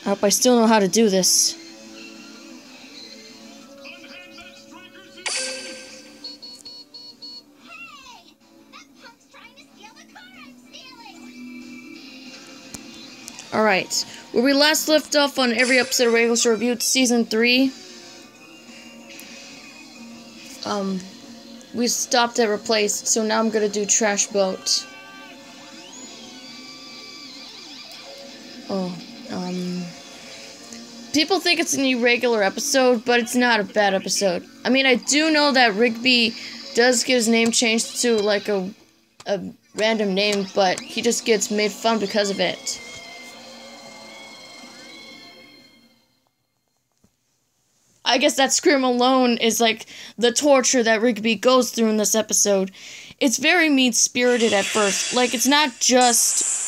I hope I still know how to do this. Alright, where we last left off on every episode of Regular Show Review, Season 3. We stopped at Replaced, so now I'm gonna do Trash Boat. People think it's an irregular episode, but it's not a bad episode. I mean, I do know that Rigby does get his name changed to, like, a random name, but he just gets made fun because of it. I guess that scream alone is, like, the torture that Rigby goes through in this episode. It's very mean-spirited at first. Like, it's not just,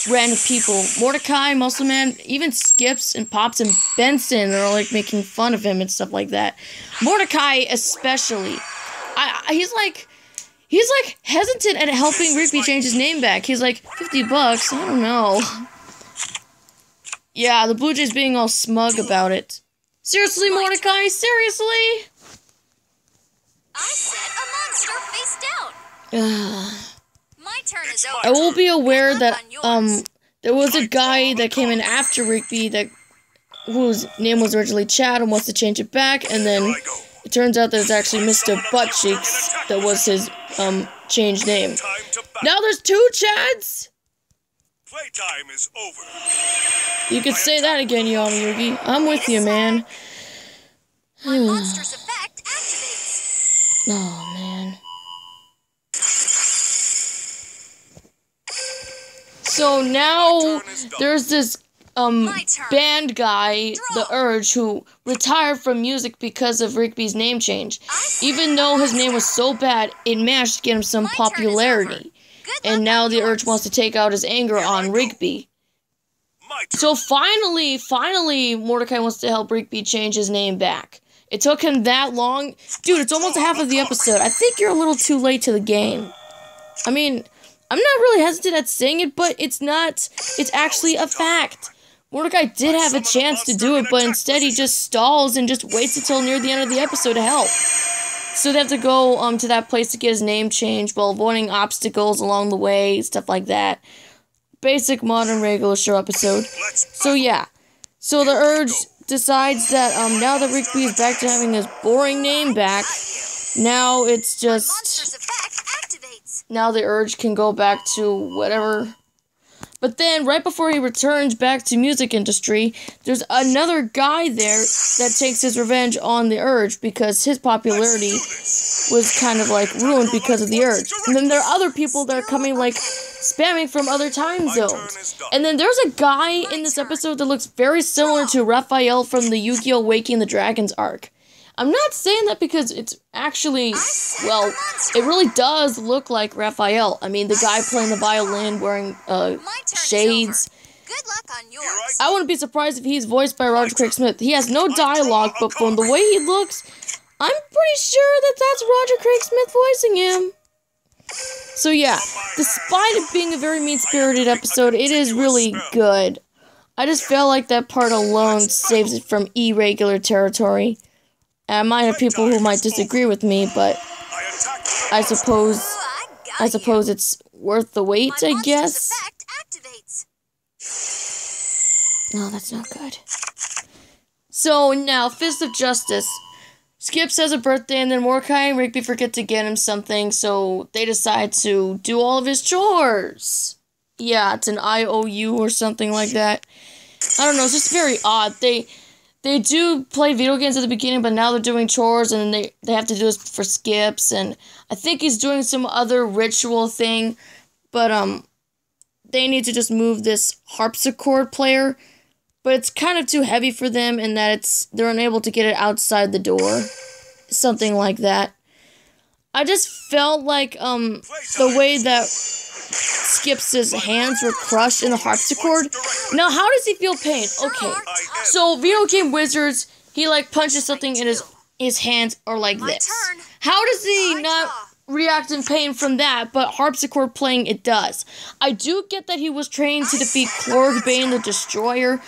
random people. Mordecai, Muscle Man, even Skips and Pops and Benson are, like, making fun of him and stuff like that. Mordecai, especially. He's like, hesitant at helping Rigby change his name back. He's like, $50? I don't know. Yeah, the Blue Jays being all smug about it. Seriously, Mordecai? Seriously? I said a monster face down. My turn is over. I will be aware that, there was a guy that came in after Rigby whose name was originally Chad and wants to change it back, and then it turns out that it's actually Mr. Buttcheeks that was his, changed name. Now there's 2 Chads? Playtime is over. You could say that again, Yugi. I'm with you, man. My monster's effect activates. Oh, man. So now there's this band guy, the Urge, who retired from music because of Rigby's name change. Even though his name was so bad, it managed to get him some popularity. And now the Urge wants to take out his anger on Rigby. So finally, Mordecai wants to help Rigby change his name back. It took him that long. Dude, it's almost half of the episode. I think you're a little too late to the game. I mean, I'm not really hesitant at saying it, but it's not. It's actually a fact. Mordecai did have a chance to do it, but instead he just stalls and just waits until near the end of the episode to help. So they have to go to that place to get his name changed while avoiding obstacles along the way, stuff like that. Basic modern Regular Show episode. So yeah. So the Urge decides that now that Rigby is back to having his boring name back, now it's just... Now the Urge can go back to whatever... But then, right before he returns back to music industry, there's another guy there that takes his revenge on the Urge because his popularity was kind of, like, ruined because of the Urge. And then there are other people that are coming, like, spamming from other time zones. And then there's a guy in this episode that looks very similar to Raphael from the Yu-Gi-Oh! Waking the Dragons arc. I'm not saying that because it's actually, well, it really does look like Raphael. I mean, the guy playing the violin wearing shades. Good luck on yours. I wouldn't be surprised if he's voiced by Roger Craig Smith. He has no dialogue, but from the way he looks, I'm pretty sure that that's Roger Craig Smith voicing him. So yeah, despite it being a very mean-spirited episode, it is really good. I just feel like that part alone saves it from irregular territory. I might have people who might disagree with me, but I suppose it's worth the wait, I guess. No, that's not good. So now, Fist of Justice. Skips has a birthday, and then Mordecai and Rigby forget to get him something, so they decide to do all of his chores. Yeah, it's an IOU or something like that. I don't know, it's just very odd. They do play video games at the beginning, but now they're doing chores, and they have to do this for Skips, and I think he's doing some other ritual thing, but, they need to just move this harpsichord player, but it's kind of too heavy for them, in that they're unable to get it outside the door. Something like that. I just felt like, the way that Skips' hands were crushed in the harpsichord. Now, how does he feel pain? Okay, so Video Game Wizards, he, like, punches something in his hands are like this. How does he not... react in pain from that, but harpsichord playing, it does. I do get that he was trained to defeat Clorgbane the Destroyer,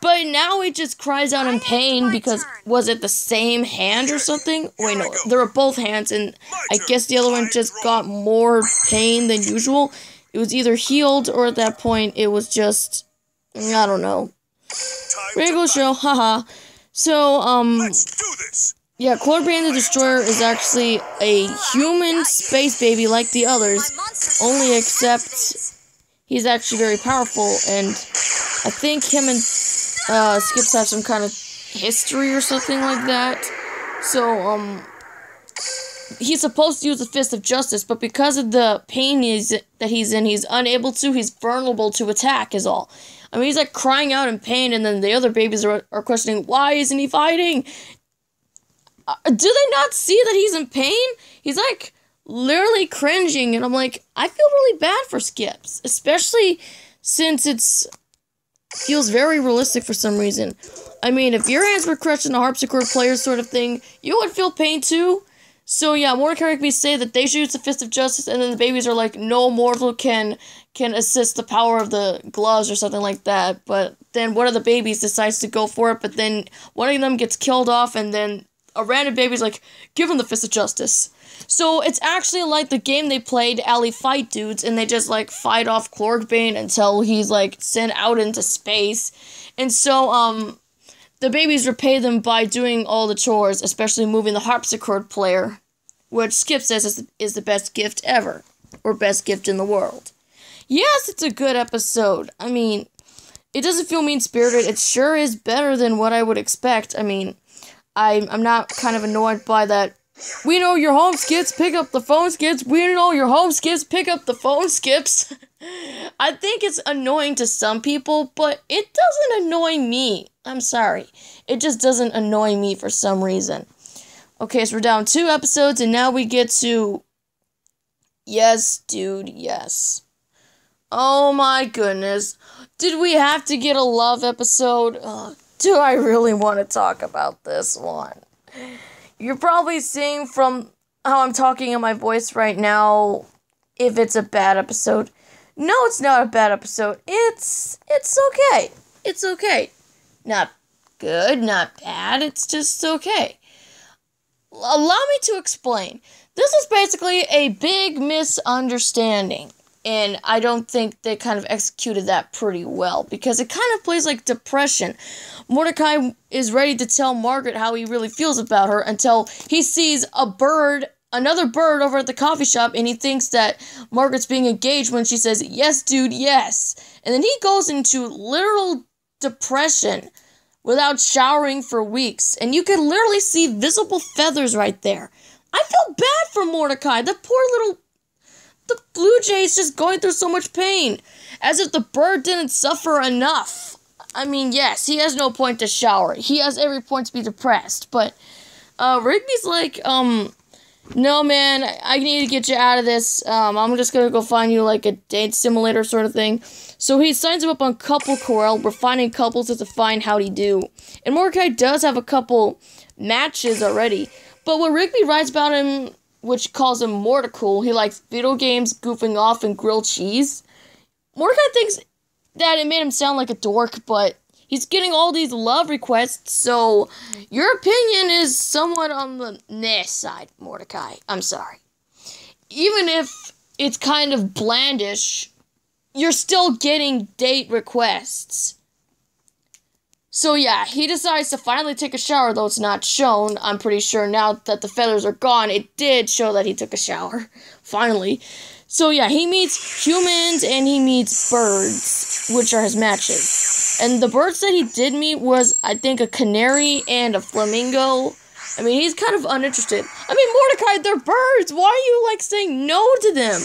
but now he just cries out in pain because, was it the same hand or something? Wait, no, there were both hands, and I guess the other one just got more pain than usual. It was either healed, or at that point, it was just, I don't know. Regular show, haha. So, Let's do this. yeah, Clorgbane the Destroyer is actually a human space baby like the others, only except he's actually very powerful, and I think him and Skips have some kind of history or something like that. So, he's supposed to use the Fist of Justice, but because of the pain that he's in, he's unable to, he's vulnerable to attack is all. I mean, he's like crying out in pain, and then the other babies are questioning, why isn't he fighting? Do they not see that he's in pain? He's like literally cringing, and I'm like, I feel really bad for Skips, especially since feels very realistic for some reason. I mean, if your hands were crushed in a harpsichord player sort of thing, you would feel pain too. So yeah, Mordecai Rigby say that they should use the Fist of Justice, and then the babies are like, no mortal can assist the power of the gloves or something like that. But then one of the babies decides to go for it, but then one of them gets killed off, and then a random baby's like, give him the Fist of Justice. So it's actually like the game they played, Alley Fight Dudes, and they just like fight off Clorgbane until he's like sent out into space. And so, the babies repay them by doing all the chores, especially moving the harpsichord player, which Skip says is the best gift ever, or best gift in the world. Yes, it's a good episode. I mean, it doesn't feel mean-spirited. It sure is better than what I would expect. I mean, I'm not kind of annoyed by that. We know you're home, Skips. Pick up the phone, Skips. We know you're home, Skips. Pick up the phone, Skips. I think it's annoying to some people, but it doesn't annoy me. I'm sorry. It just doesn't annoy me for some reason. Okay, so we're down 2 episodes, and now we get to... Yes, dude, yes. Oh my goodness. Did we have to get a love episode? Do I really want to talk about this one? You're probably seeing from how I'm talking in my voice right now if it's a bad episode. No, it's not a bad episode. It's okay. It's okay. Not good, not bad. It's just okay. Allow me to explain. This is basically a big misunderstanding. And I don't think they kind of executed that pretty well, because it kind of plays like depression. Mordecai is ready to tell Margaret how he really feels about her until he sees another bird over at the coffee shop, and he thinks that Margaret's being engaged when she says, yes, dude, yes. And then he goes into literal depression without showering for weeks, and you can literally see visible feathers right there. I feel bad for Mordecai. The blue jay is just going through so much pain, as if the bird didn't suffer enough. I mean, yes, he has no point to shower. He has every point to be depressed, but Rigby's like, no, man, I need to get you out of this. I'm just gonna go find you like a date simulator sort of thing. So he signs him up on Couple Corral. We're finding couples to define howdy do. And Mordecai does have a couple matches already. But what Rigby writes about him, which calls him Morticool, he likes video games, goofing off, and grilled cheese. Mordecai thinks that it made him sound like a dork, but he's getting all these love requests, so your opinion is somewhat on the nah side, Mordecai. I'm sorry. Even if it's kind of blandish, you're still getting date requests. So yeah, he decides to finally take a shower, though it's not shown. I'm pretty sure now that the feathers are gone, it did show that he took a shower. Finally. So yeah, he meets humans and he meets birds, which are his matches. And the birds that he did meet was, I think, a canary and a flamingo. I mean, he's kind of uninterested. I mean, Mordecai, they're birds! Why are you, like, saying no to them?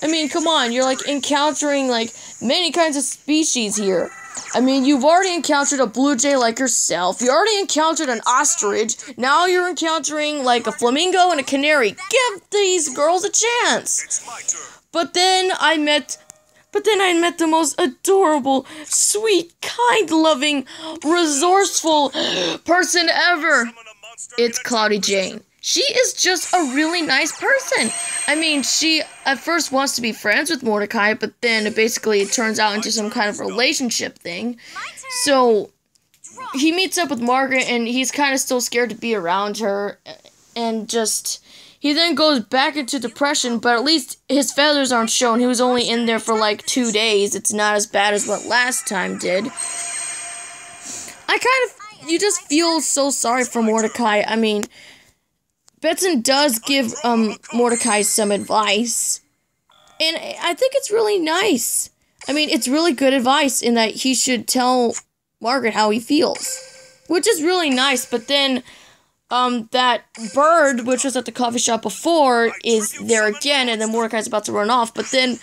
I mean, come on, you're, like, encountering, like, many kinds of species here. I mean, you've already encountered a blue jay like yourself. You already encountered an ostrich. Now you're encountering, like, a flamingo and a canary. Give these girls a chance! It's my turn. But then I met the most adorable, sweet, kind-loving, resourceful person ever. Summon a monster It's in a Cloudy time Jane. she is just a really nice person. I mean, she at first wants to be friends with Mordecai, but then it turns out into some kind of relationship thing. So he meets up with Margaret, and he's kind of still scared to be around her, and he then goes back into depression, but at least his feathers aren't shown. He was only in there for like 2 days. It's not as bad as what last time did. You just feel so sorry for Mordecai. I mean, Betson does give Mordecai some advice, and I think it's really nice. I mean, it's really good advice in that he should tell Margaret how he feels, which is really nice. But then that bird, which was at the coffee shop before, is there again, and then Mordecai's about to run off. But then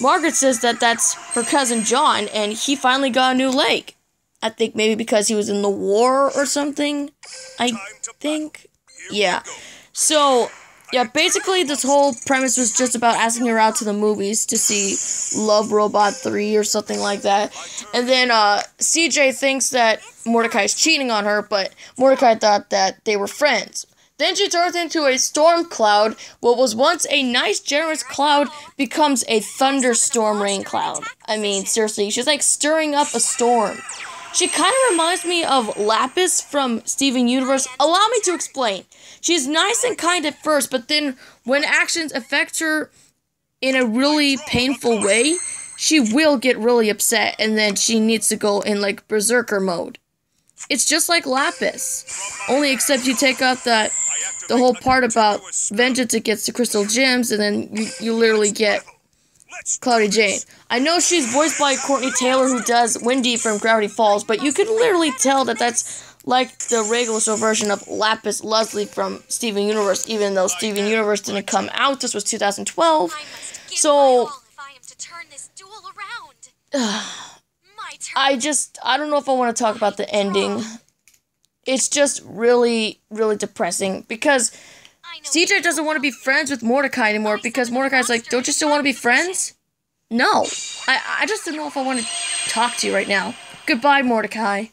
Margaret says that that's her cousin John, and he finally got a new leg. I think maybe because he was in the war or something. I think. Yeah. So, yeah, basically this whole premise was just about asking her out to the movies to see Love, Robot 3 or something like that. And then CJ thinks that Mordecai's cheating on her, but Mordecai thought that they were friends. Then she turns into a storm cloud. What was once a nice, generous cloud becomes a thunderstorm rain cloud. I mean, seriously, she's like stirring up a storm. She kind of reminds me of Lapis from Steven Universe. Allow me to explain. She's nice and kind at first, but then when actions affect her in a really painful way, she will get really upset, and then she needs to go in like berserker mode. It's just like Lapis, only except you take out the whole part about vengeance against the crystal gems, and then you literally get Cloudy Jane. I know she's voiced by Courtney Taylor, who does Wendy from Gravity Falls, but you can literally tell that that's like the regular show version of Lapis Lazuli from Steven Universe, even though Steven Universe didn't come out. This was 2012. So I don't know if I want to talk about the ending. It's just really, really depressing because CJ doesn't want to be friends with Mordecai anymore because Mordecai's like, don't you still want to be friends? No. I just don't know if I want to talk to you right now. Goodbye, Mordecai.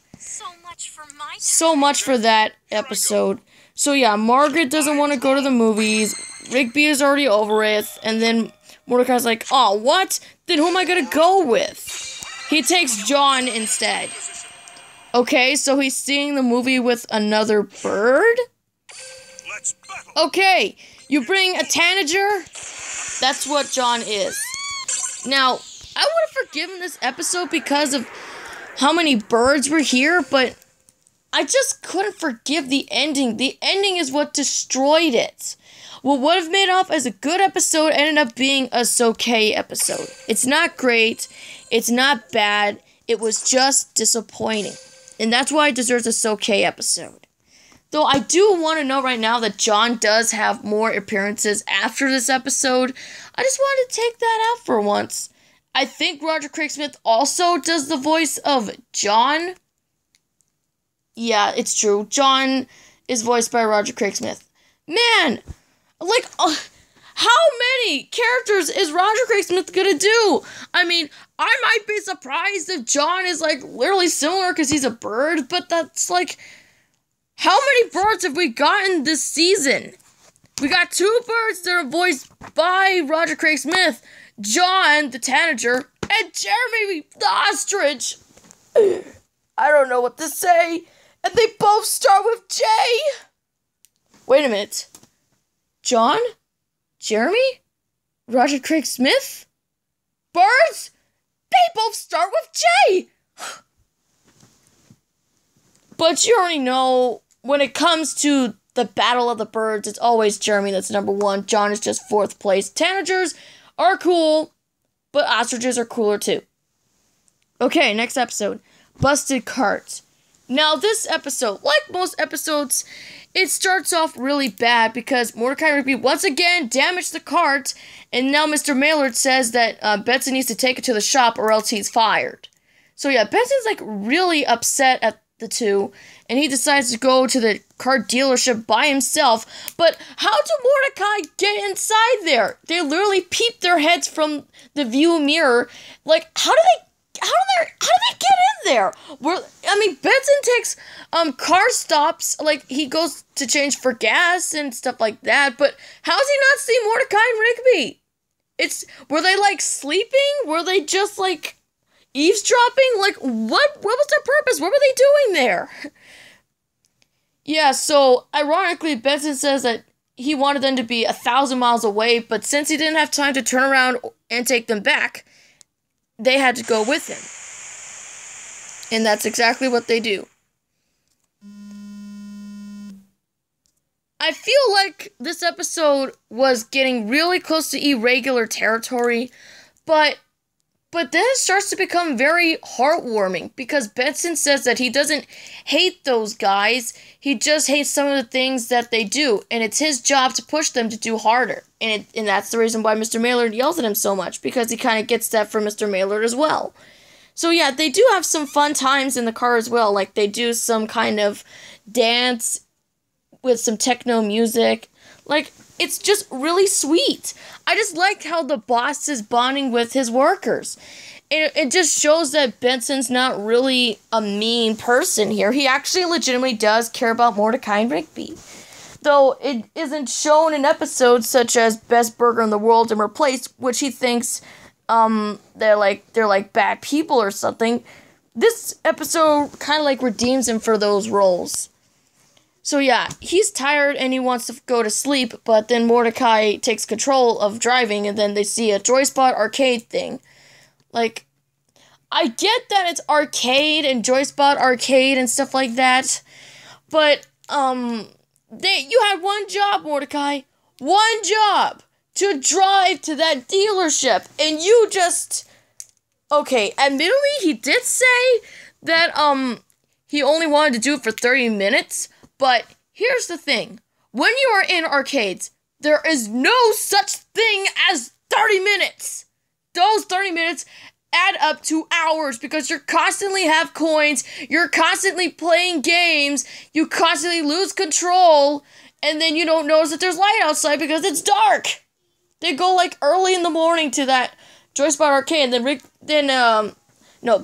So much for that episode. So yeah, Margaret doesn't want to go to the movies. Rigby is already over it. And then Mordecai's like, oh, what? Then who am I going to go with? He takes John instead. Okay, so he's seeing the movie with another bird? Okay, you bring a tanager? That's what John is. Now, I would have forgiven this episode because of how many birds were here, but I just couldn't forgive the ending. The ending is what destroyed it. What would have made off as a good episode ended up being a so-okay episode. It's not great. It's not bad. It was just disappointing. And that's why it deserves a so-okay episode. Though I do want to know right now that John does have more appearances after this episode. I just wanted to take that out for once. I think Roger Craig Smith also does the voice of John. Yeah, it's true. John is voiced by Roger Craig Smith. Man, like, how many characters is Roger Craig Smith gonna do? I mean, I might be surprised if John is, like, literally similar because he's a bird, but that's, like, how many birds have we gotten this season? We got 2 birds that are voiced by Roger Craig Smith, John, the tanager, and Jeremy, the ostrich. I don't know what to say. And they both start with J. Wait a minute. John? Jeremy? Roger Craig Smith? Birds? They both start with J. But you already know, when it comes to the Battle of the Birds, it's always Jeremy that's number 1. John is just 4th place. Tanagers are cool, but ostriches are cooler too. Okay, next episode. Busted Cart. Now, this episode, like most episodes, it starts off really bad because Mordecai Rigby once again damaged the cart, and now Mr. Maillard says that Betson needs to take it to the shop or else he's fired. So yeah, Betson's like really upset at the two, and he decides to go to the car dealership by himself. But how did Mordecai get inside there? They literally peep their heads from the view mirror. Like, how do they get in there? Benson takes car stops, like he goes to change for gas and stuff like that, but how does he not see Mordecai and Rigby? Were they like sleeping? Were they just like eavesdropping? Like what was their purpose? What were they doing there? Yeah, so ironically Benson says that he wanted them to be 1,000 miles away, but since he didn't have time to turn around and take them back, they had to go with him. And that's exactly what they do. I feel like this episode was getting really close to irregular territory, but then it starts to become very heartwarming because Benson says that he doesn't hate those guys, he just hates some of the things that they do, and it's his job to push them to do harder. And that's the reason why Mr. Maillard yells at him so much, because he kind of gets that from Mr. Maillard as well. So yeah, they do have some fun times in the car as well, like they do some kind of dance with some techno music. Like, it's just really sweet. I just like how the boss is bonding with his workers. It just shows that Benson's not really a mean person here. He actually legitimately does care about Mordecai and Rigby. Though it isn't shown in episodes such as Best Burger in the World and Replaced, which he thinks they're like bad people or something. This episode kind of like redeems him for those roles. So yeah, he's tired and he wants to go to sleep, but then Mordecai takes control of driving, and then they see a Joyspot arcade thing. Like, I get that it's arcade and Joyspot arcade and stuff like that, but you had one job, Mordecai. One job! To drive to that dealership, and you just... Okay, admittedly, he did say that, he only wanted to do it for 30 minutes, but here's the thing. When you are in arcades, there is no such thing as 30 minutes. Those 30 minutes add up to hours because you constantly have coins, you're constantly playing games, you constantly lose control, and then you don't notice that there's light outside because it's dark. They go like early in the morning to that Joyspot arcade, and then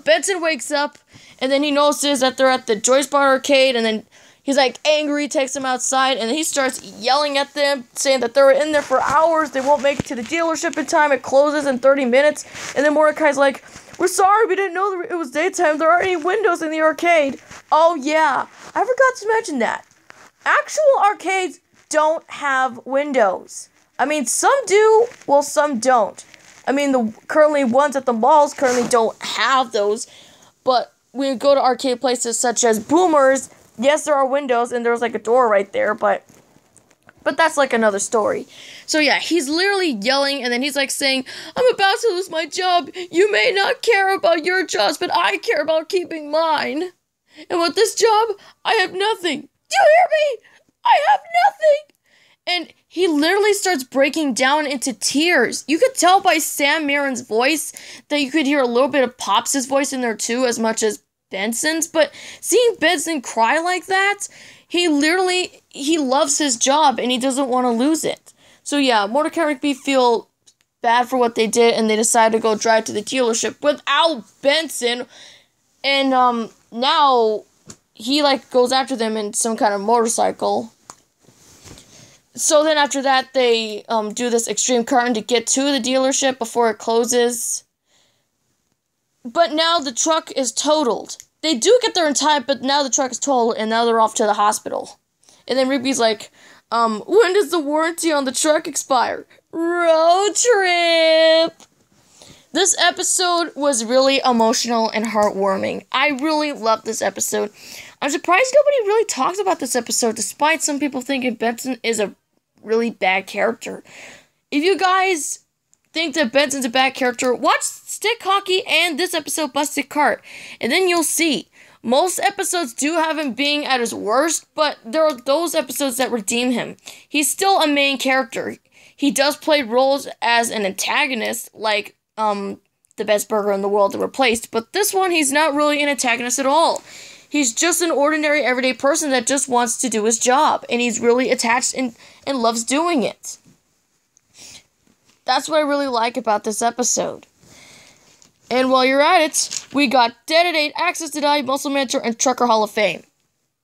Benson wakes up, and then he notices that they're at the Joyspot arcade, and then he's like angry, takes them outside, and he starts yelling at them, saying that they're in there for hours, they won't make it to the dealership in time, it closes in 30 minutes, and then Mordecai's like, we're sorry, we didn't know it was daytime, there aren't any windows in the arcade. Oh yeah, I forgot to mention that. Actual arcades don't have windows. I mean, some do, well, some don't. I mean, the currently ones at the malls currently don't have those, but when you go to arcade places such as Boomers, yes, there are windows, and there's like a door right there, but that's like another story. So yeah, he's literally yelling, and then he's like saying, I'm about to lose my job. You may not care about your jobs, but I care about keeping mine. And with this job, I have nothing. Do you hear me? I have nothing. And he literally starts breaking down into tears. You could tell by Sam Marin's voice that you could hear a little bit of Pops' voice in there too, as much as Benson's, but seeing Benson cry like that, he loves his job and he doesn't want to lose it. So yeah, Mordecai and Rigby feel bad for what they did, and they decide to go drive to the dealership without Benson, and now he like goes after them in some kind of motorcycle. So then after that, they do this extreme karting to get to the dealership before it closes. But now the truck is totaled. They do get there in time, but now the truck is totaled, and now they're off to the hospital. And then Rigby's like, when does the warranty on the truck expire? Road trip! This episode was really emotional and heartwarming. I really loved this episode. I'm surprised nobody really talks about this episode, despite some people thinking Benson is a really bad character. If you guys think that Benson's a bad character, watch Stick Hockey and this episode, Busted Cart, and then you'll see. Most episodes do have him being at his worst, but there are those episodes that redeem him. He's still a main character. He does play roles as an antagonist, like the Best Burger in the World Replaced, but this one, he's not really an antagonist at all. He's just an ordinary, everyday person that just wants to do his job, and he's really attached and loves doing it. That's what I really like about this episode. And while you're at it, We got Dead at 8, Access Denied, Muscle Mentor, and Trucker Hall of Fame.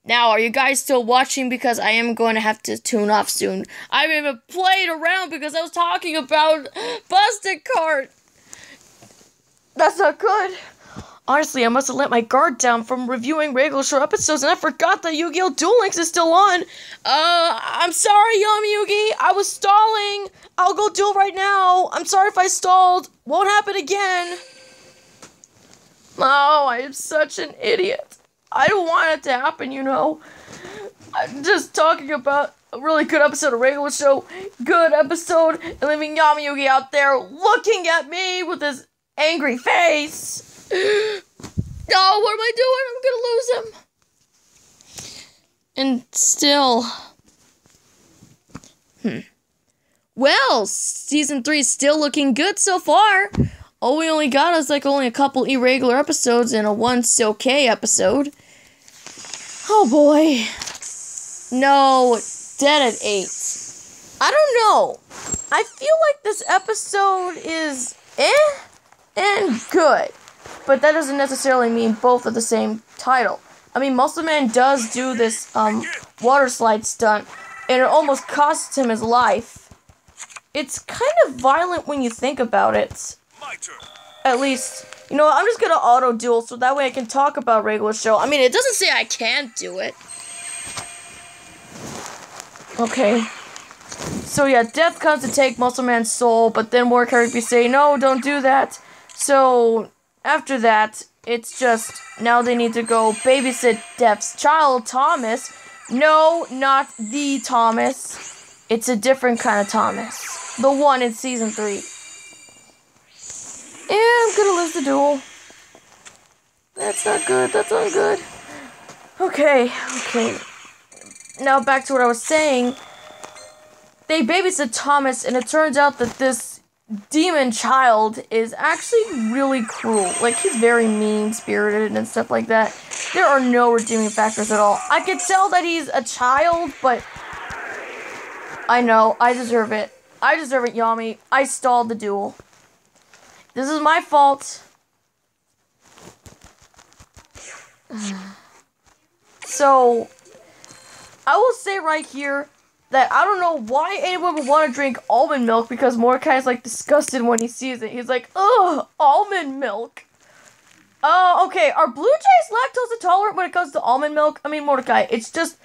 Now, are you guys still watching? Because I am going to have to tune off soon. I haven't even played around because I was talking about Busted Cart. That's not good. Honestly, I must have let my guard down from reviewing regular show episodes, and I forgot that Yu-Gi-Oh! Duel Links is still on. I'm sorry, Yami Yugi. I was stalling. I'll go duel right now. I'm sorry if I stalled. Won't happen again. Oh, I am such an idiot. I don't want it to happen, you know. I'm just talking about a really good episode of regular show. Good episode. And leaving Yami Yugi out there looking at me with his angry face. Oh, what am I doing? I'm gonna lose him. And still. Well, season 3 is still looking good so far. All we only got is only a couple irregular episodes and a once okay episode. Oh boy. No, Dead at 8. I don't know. I feel like this episode is and good. But that doesn't necessarily mean both are the same title. I mean, Muscle Man does do this water slide stunt, and it almost costs him his life. It's kind of violent when you think about it. My turn. At least, you know, I'm just gonna auto-duel so that way I can talk about regular show. I mean, it doesn't say I can't do it. Okay. So yeah, Death comes to take Muscle Man's soul, but then more characters say, no, don't do that. So after that, it's just, now they need to go babysit Death's child, Thomas. No, not the Thomas. It's a different kind of Thomas. The one in season 3. And I'm gonna lose the duel. That's not good, that's not good. Okay. Now back to what I was saying. They babysit Thomas, and it turns out that this demon child is actually really cruel. Like, he's very mean-spirited and stuff like that. There are no redeeming factors at all. I could tell that he's a child, but I know, I deserve it. I deserve it, Yami. I stalled the duel. This is my fault. So, I will say right here that I don't know why anyone would want to drink almond milk, because Mordecai is disgusted when he sees it. He's like, ugh, almond milk. Okay, are blue jays lactose intolerant when it comes to almond milk? I mean, Mordecai, it's just,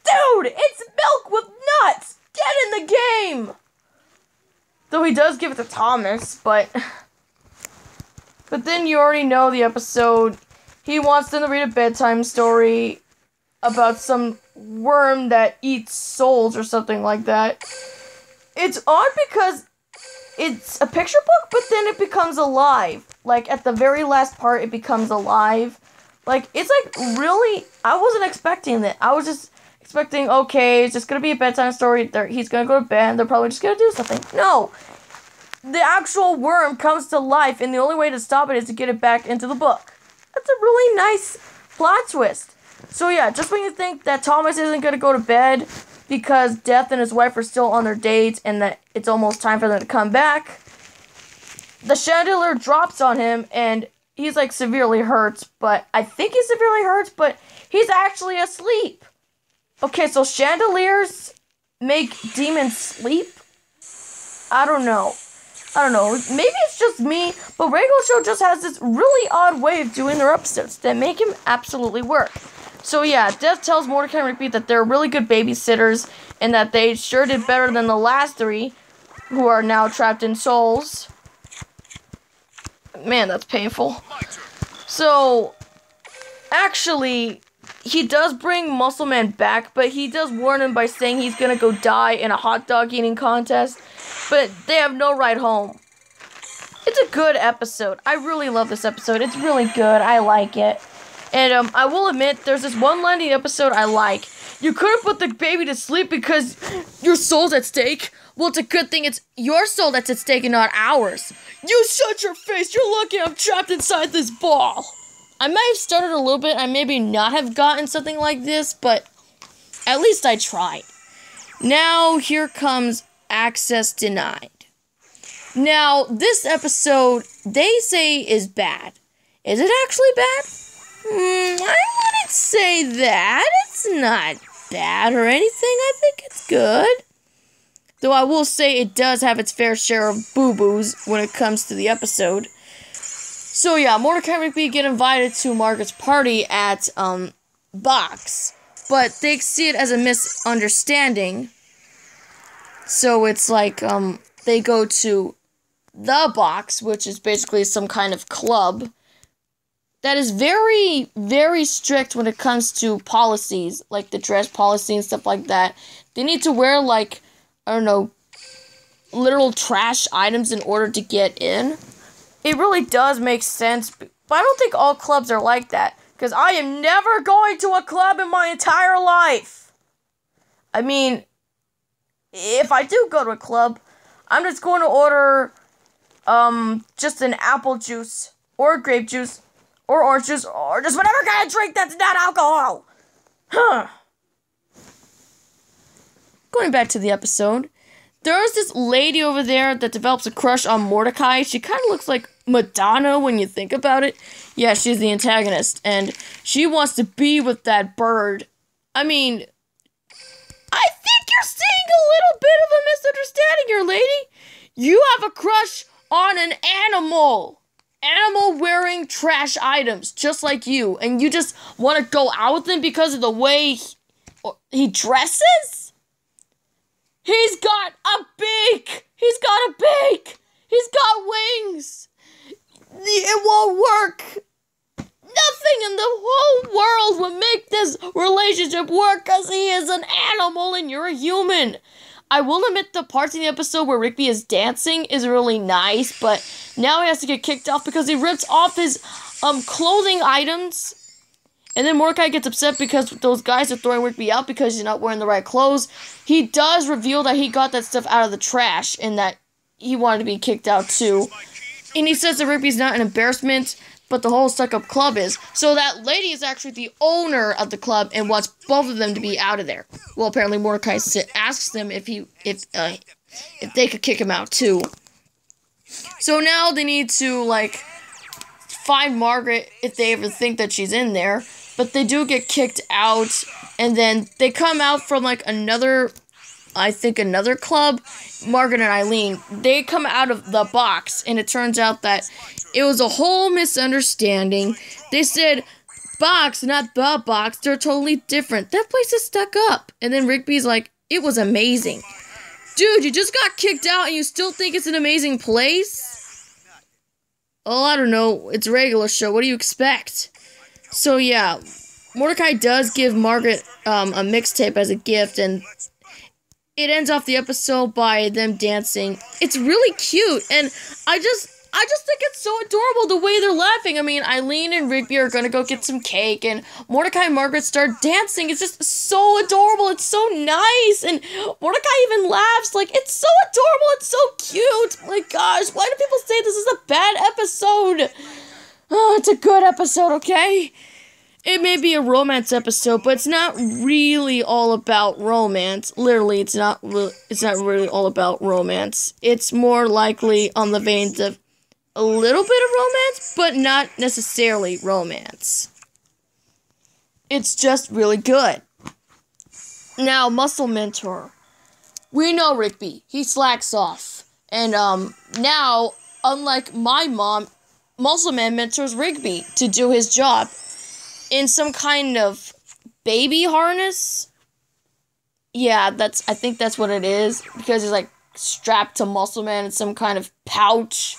dude, it's milk with nuts. Get in the game. Though he does give it to Thomas, but then you already know the episode. He wants them to read a bedtime story about some worm that eats souls or something like that. It's odd because it's a picture book, but then it becomes alive. At the very last part, it becomes alive. It's really, I wasn't expecting that. I was just expecting, okay, it's just gonna be a bedtime story. He's gonna go to bed, and they're probably just gonna do something. No! The actual worm comes to life, and the only way to stop it is to get it back into the book. That's a really nice plot twist. So yeah, just when you think that Thomas isn't going to go to bed because Death and his wife are still on their date and that it's almost time for them to come back, the chandelier drops on him and he's severely hurt, but I think he's severely hurt, but he's actually asleep. Okay, so chandeliers make demons sleep? I don't know. Maybe it's just me, but regular show just has this really odd way of doing their episodes that make him absolutely work. So yeah, Death tells Mordecai and Rigby that they're really good babysitters and that they sure did better than the last 3 who are now trapped in souls. Man, that's painful. So, actually, he does bring Muscle Man back, but he does warn him by saying he's gonna go die in a hot dog eating contest, but they have no ride home. It's a good episode. I really love this episode. It's really good. I like it. And I will admit, there's this one line in the episode I like. You couldn't put the baby to sleep because your soul's at stake. Well, it's a good thing it's your soul that's at stake and not ours. You shut your face. You're lucky I'm trapped inside this ball. I might have started a little bit. I maybe not have gotten something like this, but at least I tried. Now, here comes Access Denied. Now, this episode, they say is bad. Is it actually bad? I wouldn't say that. It's not bad or anything. I think it's good. Though I will say it does have its fair share of boo-boos when it comes to the episode. So yeah, Mordecai and Rigby get invited to Margaret's party at, Box. But they see it as a misunderstanding. So it's like, they go to the Box, which is basically some kind of club that is very, very strict when it comes to policies, like the dress policy and stuff like that. They need to wear, like, I don't know, literal trash items in order to get in. It really does make sense, but I don't think all clubs are like that, because I am never going to a club in my entire life. I mean, if I do go to a club, I'm just going to order, just an apple juice, or grape juice, or orange juice, or just whatever kind of drink that's not alcohol. Huh. Going back to the episode, there's this lady over there that develops a crush on Mordecai. She kind of looks like Madonna when you think about it. Yeah, she's the antagonist, and she wants to be with that bird. I mean, I think you're seeing a little bit of a misunderstanding here, lady. You have a crush on an animal. Animal wearing trash items, just like you, and you just want to go out with him because of the way he dresses? He's got a beak! He's got a beak! He's got wings! It won't work! Nothing in the whole world would make this relationship work because he is an animal and you're a human. I will admit the parts in the episode where Rigby is dancing is really nice, but now he has to get kicked off because he rips off his clothing items. And then Mordecai gets upset because those guys are throwing Rigby out because he's not wearing the right clothes. He does reveal that he got that stuff out of the trash and that he wanted to be kicked out too. And he says that Rigby's not an embarrassment, but the whole stuck-up club is. So that lady is actually the owner of the club and wants both of them to be out of there. Well, apparently Mordecai asks them if they could kick him out too. So now they need to, like, find Margaret if they ever think that she's in there. But they do get kicked out, and then they come out from, like, another club, Margaret and Eileen. They come out of the Box, and it turns out that it was a whole misunderstanding. They said, Box, not the Box, they're totally different. That place is stuck up. And then Rigby's like, it was amazing. Dude, you just got kicked out, and you still think it's an amazing place? Oh, I don't know, it's a regular show, what do you expect? So yeah, Mordecai does give Margaret a mixtape as a gift, and it ends off the episode by them dancing. It's really cute, and I just think it's so adorable the way they're laughing. I mean, Eileen and Rigby are gonna go get some cake, and Mordecai and Margaret start dancing. It's just so adorable. It's so nice, and Mordecai even laughs. Like, it's so adorable. It's so cute. My gosh, why do people say this is a bad episode? Oh, it's a good episode, okay? It may be a romance episode, but it's not really all about romance. Literally, it's not really all about romance. It's more likely on the veins of a little bit of romance, but not necessarily romance. It's just really good. Now, Muscle Mentor. We know Rigby. He slacks off. And, now, unlike my mom, Muscle Man mentors Rigby to do his job in some kind of baby harness. Yeah, I think that's what it is, because he's like strapped to Muscle Man in some kind of pouch.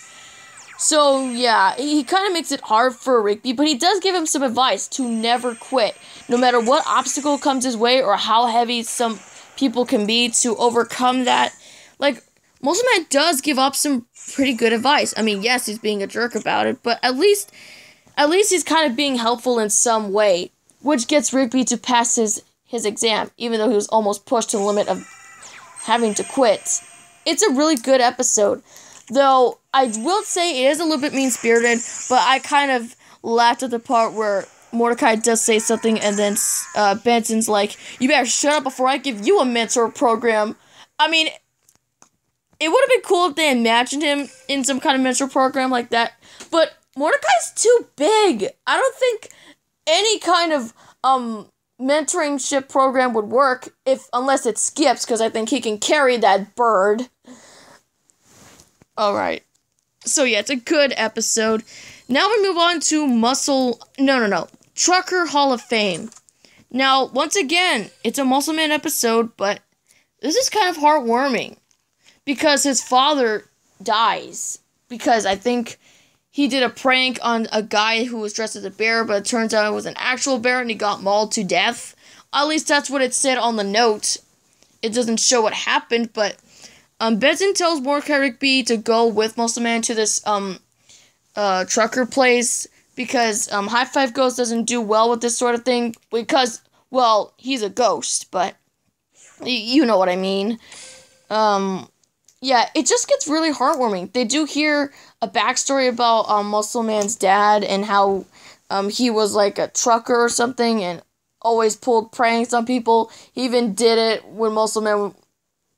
So yeah, he kind of makes it hard for Rigby, but he does give him some advice to never quit, no matter what obstacle comes his way or how heavy some people can be to overcome that. Like, Muscle Man does give up some pretty good advice. I mean, yes, he's being a jerk about it, but at least he's kind of being helpful in some way, which gets Rigby to pass his exam, even though he was almost pushed to the limit of having to quit. It's a really good episode, though I will say it is a little bit mean-spirited, but I kind of laughed at the part where Mordecai does say something, and then Benson's like, you better shut up before I give you a mentor program. I mean, it would have been cool if they imagined him in some kind of mentor program like that, but Mordecai's too big. I don't think any kind of mentoringship program would work unless it skips, because I think he can carry that bird. Alright. So yeah, it's a good episode. Now we move on to Trucker Hall of Fame. Now, once again, it's a Muscle Man episode, but this is kind of heartwarming. Because his father dies. Because I think he did a prank on a guy who was dressed as a bear, but it turns out it was an actual bear and he got mauled to death. At least that's what it said on the note. It doesn't show what happened, but Benson tells Mordecai Rigby to go with Muscle Man to this trucker place because High Five Ghost doesn't do well with this sort of thing because, well, he's a ghost, but you know what I mean. Yeah, it just gets really heartwarming. They do hear a backstory about Muscle Man's dad and how he was like a trucker or something and always pulled pranks on people. He even did it when Muscle Man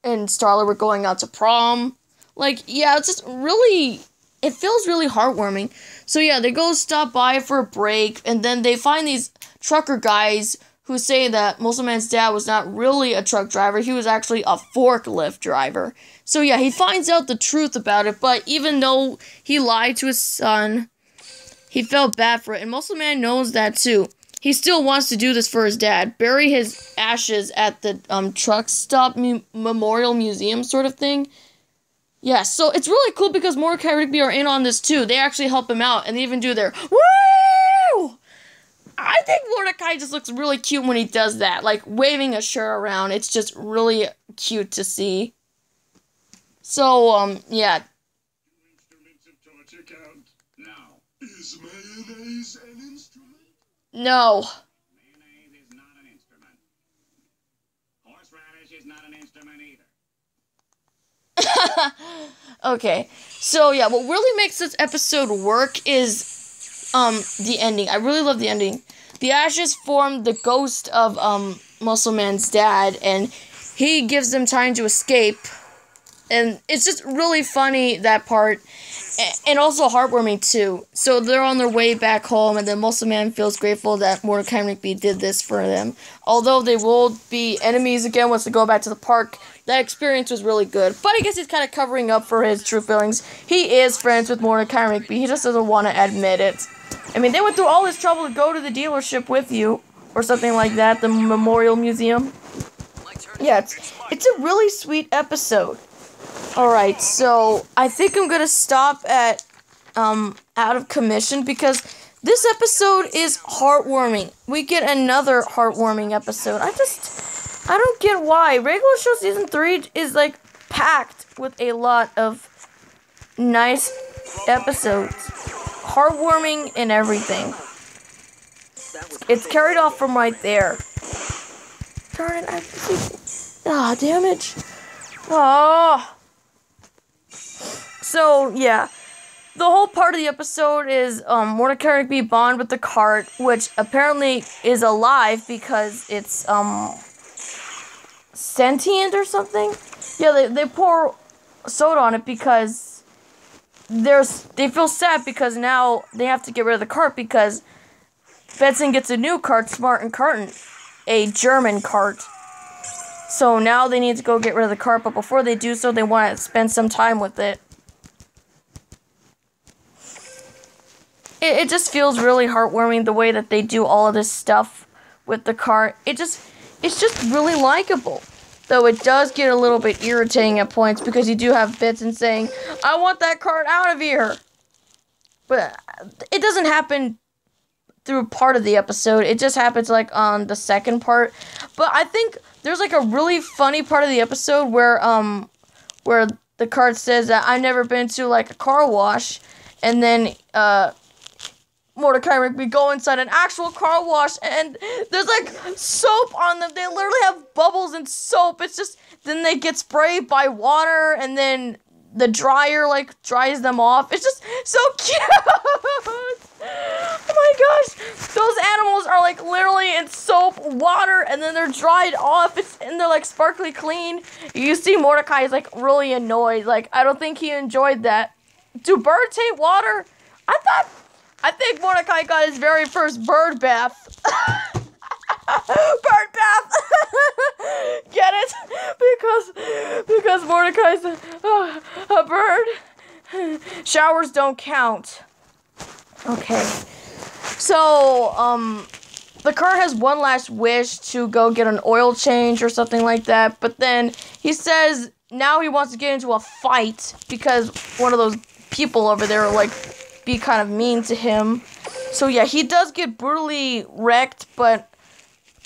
and Starla were going out to prom. Like, yeah, it's just really, it feels really heartwarming. So yeah, they go stop by for a break, and then they find these trucker guys who say that Muscle Man's dad was not really a truck driver, he was actually a forklift driver. So yeah, he finds out the truth about it, but even though he lied to his son, he felt bad for it, and Muscle Man knows that too. He still wants to do this for his dad, bury his ashes at the truck stop memorial museum sort of thing. Yeah, so it's really cool because Mordecai and Rigby are in on this too. They actually help him out, and they even do their woo! I think Mordecai just looks really cute when he does that, like waving a shirt around. It's just really cute to see. So, yeah. Instruments of torture count. Now, is mayonnaise an instrument? No. Mayonnaise is not an instrument. Horseradish is not an instrument either. Okay, so yeah, what really makes this episode work is the ending. I really love the ending. The ashes form the ghost of Muscle Man's dad, and he gives them time to escape. And it's just really funny, that part, and also heartwarming too. So they're on their way back home, and then Muscle Man feels grateful that Mordecai and Rigby did this for them. Although they will be enemies again once they go back to the park, that experience was really good. But I guess he's kind of covering up for his true feelings. He is friends with Mordecai and Rigby, he just doesn't want to admit it. I mean, they went through all this trouble to go to the dealership with you, or something like that, the Memorial Museum. Yeah, it's a really sweet episode. Alright, so I think I'm gonna stop at Out of Commission because this episode is heartwarming. We get another heartwarming episode. I don't get why. Regular Show Season 3 is like packed with a lot of nice episodes. Heartwarming and everything. It's carried off from right there. Darn it, damage. Oh. So, yeah. The whole part of the episode is Mordecai and Rigby bond with the cart, which apparently is alive because it's sentient or something. Yeah, they pour soda on it because they feel sad because now they have to get rid of the cart because Benson gets a new cart, Smart and Carton, a German cart. So now they need to go get rid of the cart, but before they do so, they want to spend some time with it. It just feels really heartwarming the way that they do all of this stuff with the cart. It's just really likable. Though it does get a little bit irritating at points because you do have Benson saying, I want that cart out of here. But it doesn't happen through part of the episode. It just happens like on the second part. But I think there's like a really funny part of the episode where the cart says that I've never been to like a car wash, and then Mordecai and Rigby go inside an actual car wash, and there's like soap on them. They literally have bubbles and soap. It's just, then they get sprayed by water, and then the dryer like dries them off. It's just so cute. Oh my gosh, those animals are like literally in soap, water, and then they're dried off. And they're like sparkly clean. You see Mordecai is like really annoyed. Like, I don't think he enjoyed that. Do birds hate water? I thought I think Mordecai got his very first bird bath. Bird bath! Get it? Because Mordecai's a bird. Showers don't count. Okay. So, the car has one last wish to go get an oil change or something like that, but then he says now he wants to get into a fight because one of those people over there are, like, be kind of mean to him. So yeah, he does get brutally wrecked, but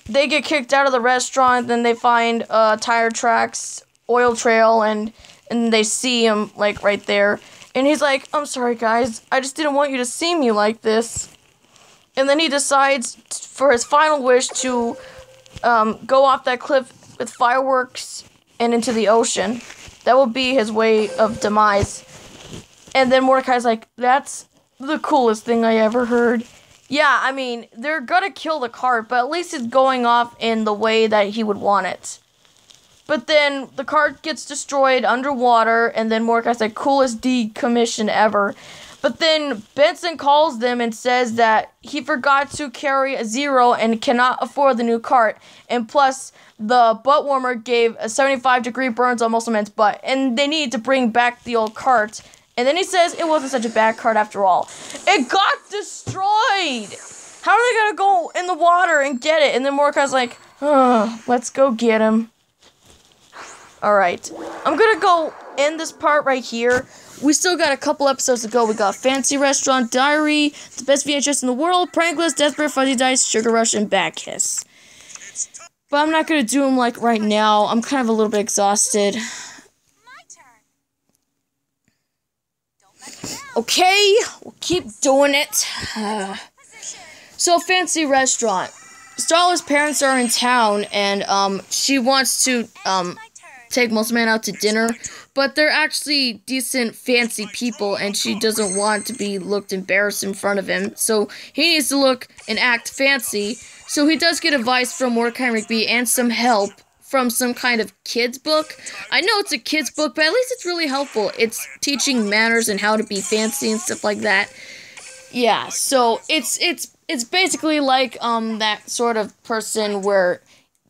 they get kicked out of the restaurant, then they find tire tracks, oil trail, and they see him, like, right there. And he's like, I'm sorry, guys, I just didn't want you to see me like this. And then he decides for his final wish to go off that cliff with fireworks and into the ocean. That will be his way of demise. And then Mordecai's like, that's the coolest thing I ever heard. Yeah, I mean, they're gonna kill the cart, but at least it's going off in the way that he would want it. But then the cart gets destroyed underwater, and then Mordecai's like, coolest decommission ever. But then Benson calls them and says that he forgot to carry a zero and cannot afford the new cart. And plus, the butt warmer gave a 75-degree burns on Muscle Man's butt. And they need to bring back the old cart. And then he says it wasn't such a bad cart after all. It got destroyed! How are they gonna go in the water and get it? And then Mordecai's like, let's go get him. Alright, I'm gonna go end this part right here. We still got a couple episodes to go. We got Fancy Restaurant Diary, The Best VHS in the World, Prankless, Desperate, Fuzzy Dice, Sugar Rush, and Back Kiss. But I'm not gonna do them, like, right now. I'm kind of a little bit exhausted. Okay, we'll keep doing it. So, Fancy Restaurant. Starla's parents are in town, and she wants to take Muscle Man out to dinner, but they're actually decent, fancy people, and she doesn't want to be looked embarrassed in front of him, so he needs to look and act fancy. So he does get advice from Mordecai and Rigby and some help from some kind of kid's book. I know it's a kid's book, but at least it's really helpful. It's teaching manners and how to be fancy and stuff like that. Yeah, so it's basically like that sort of person where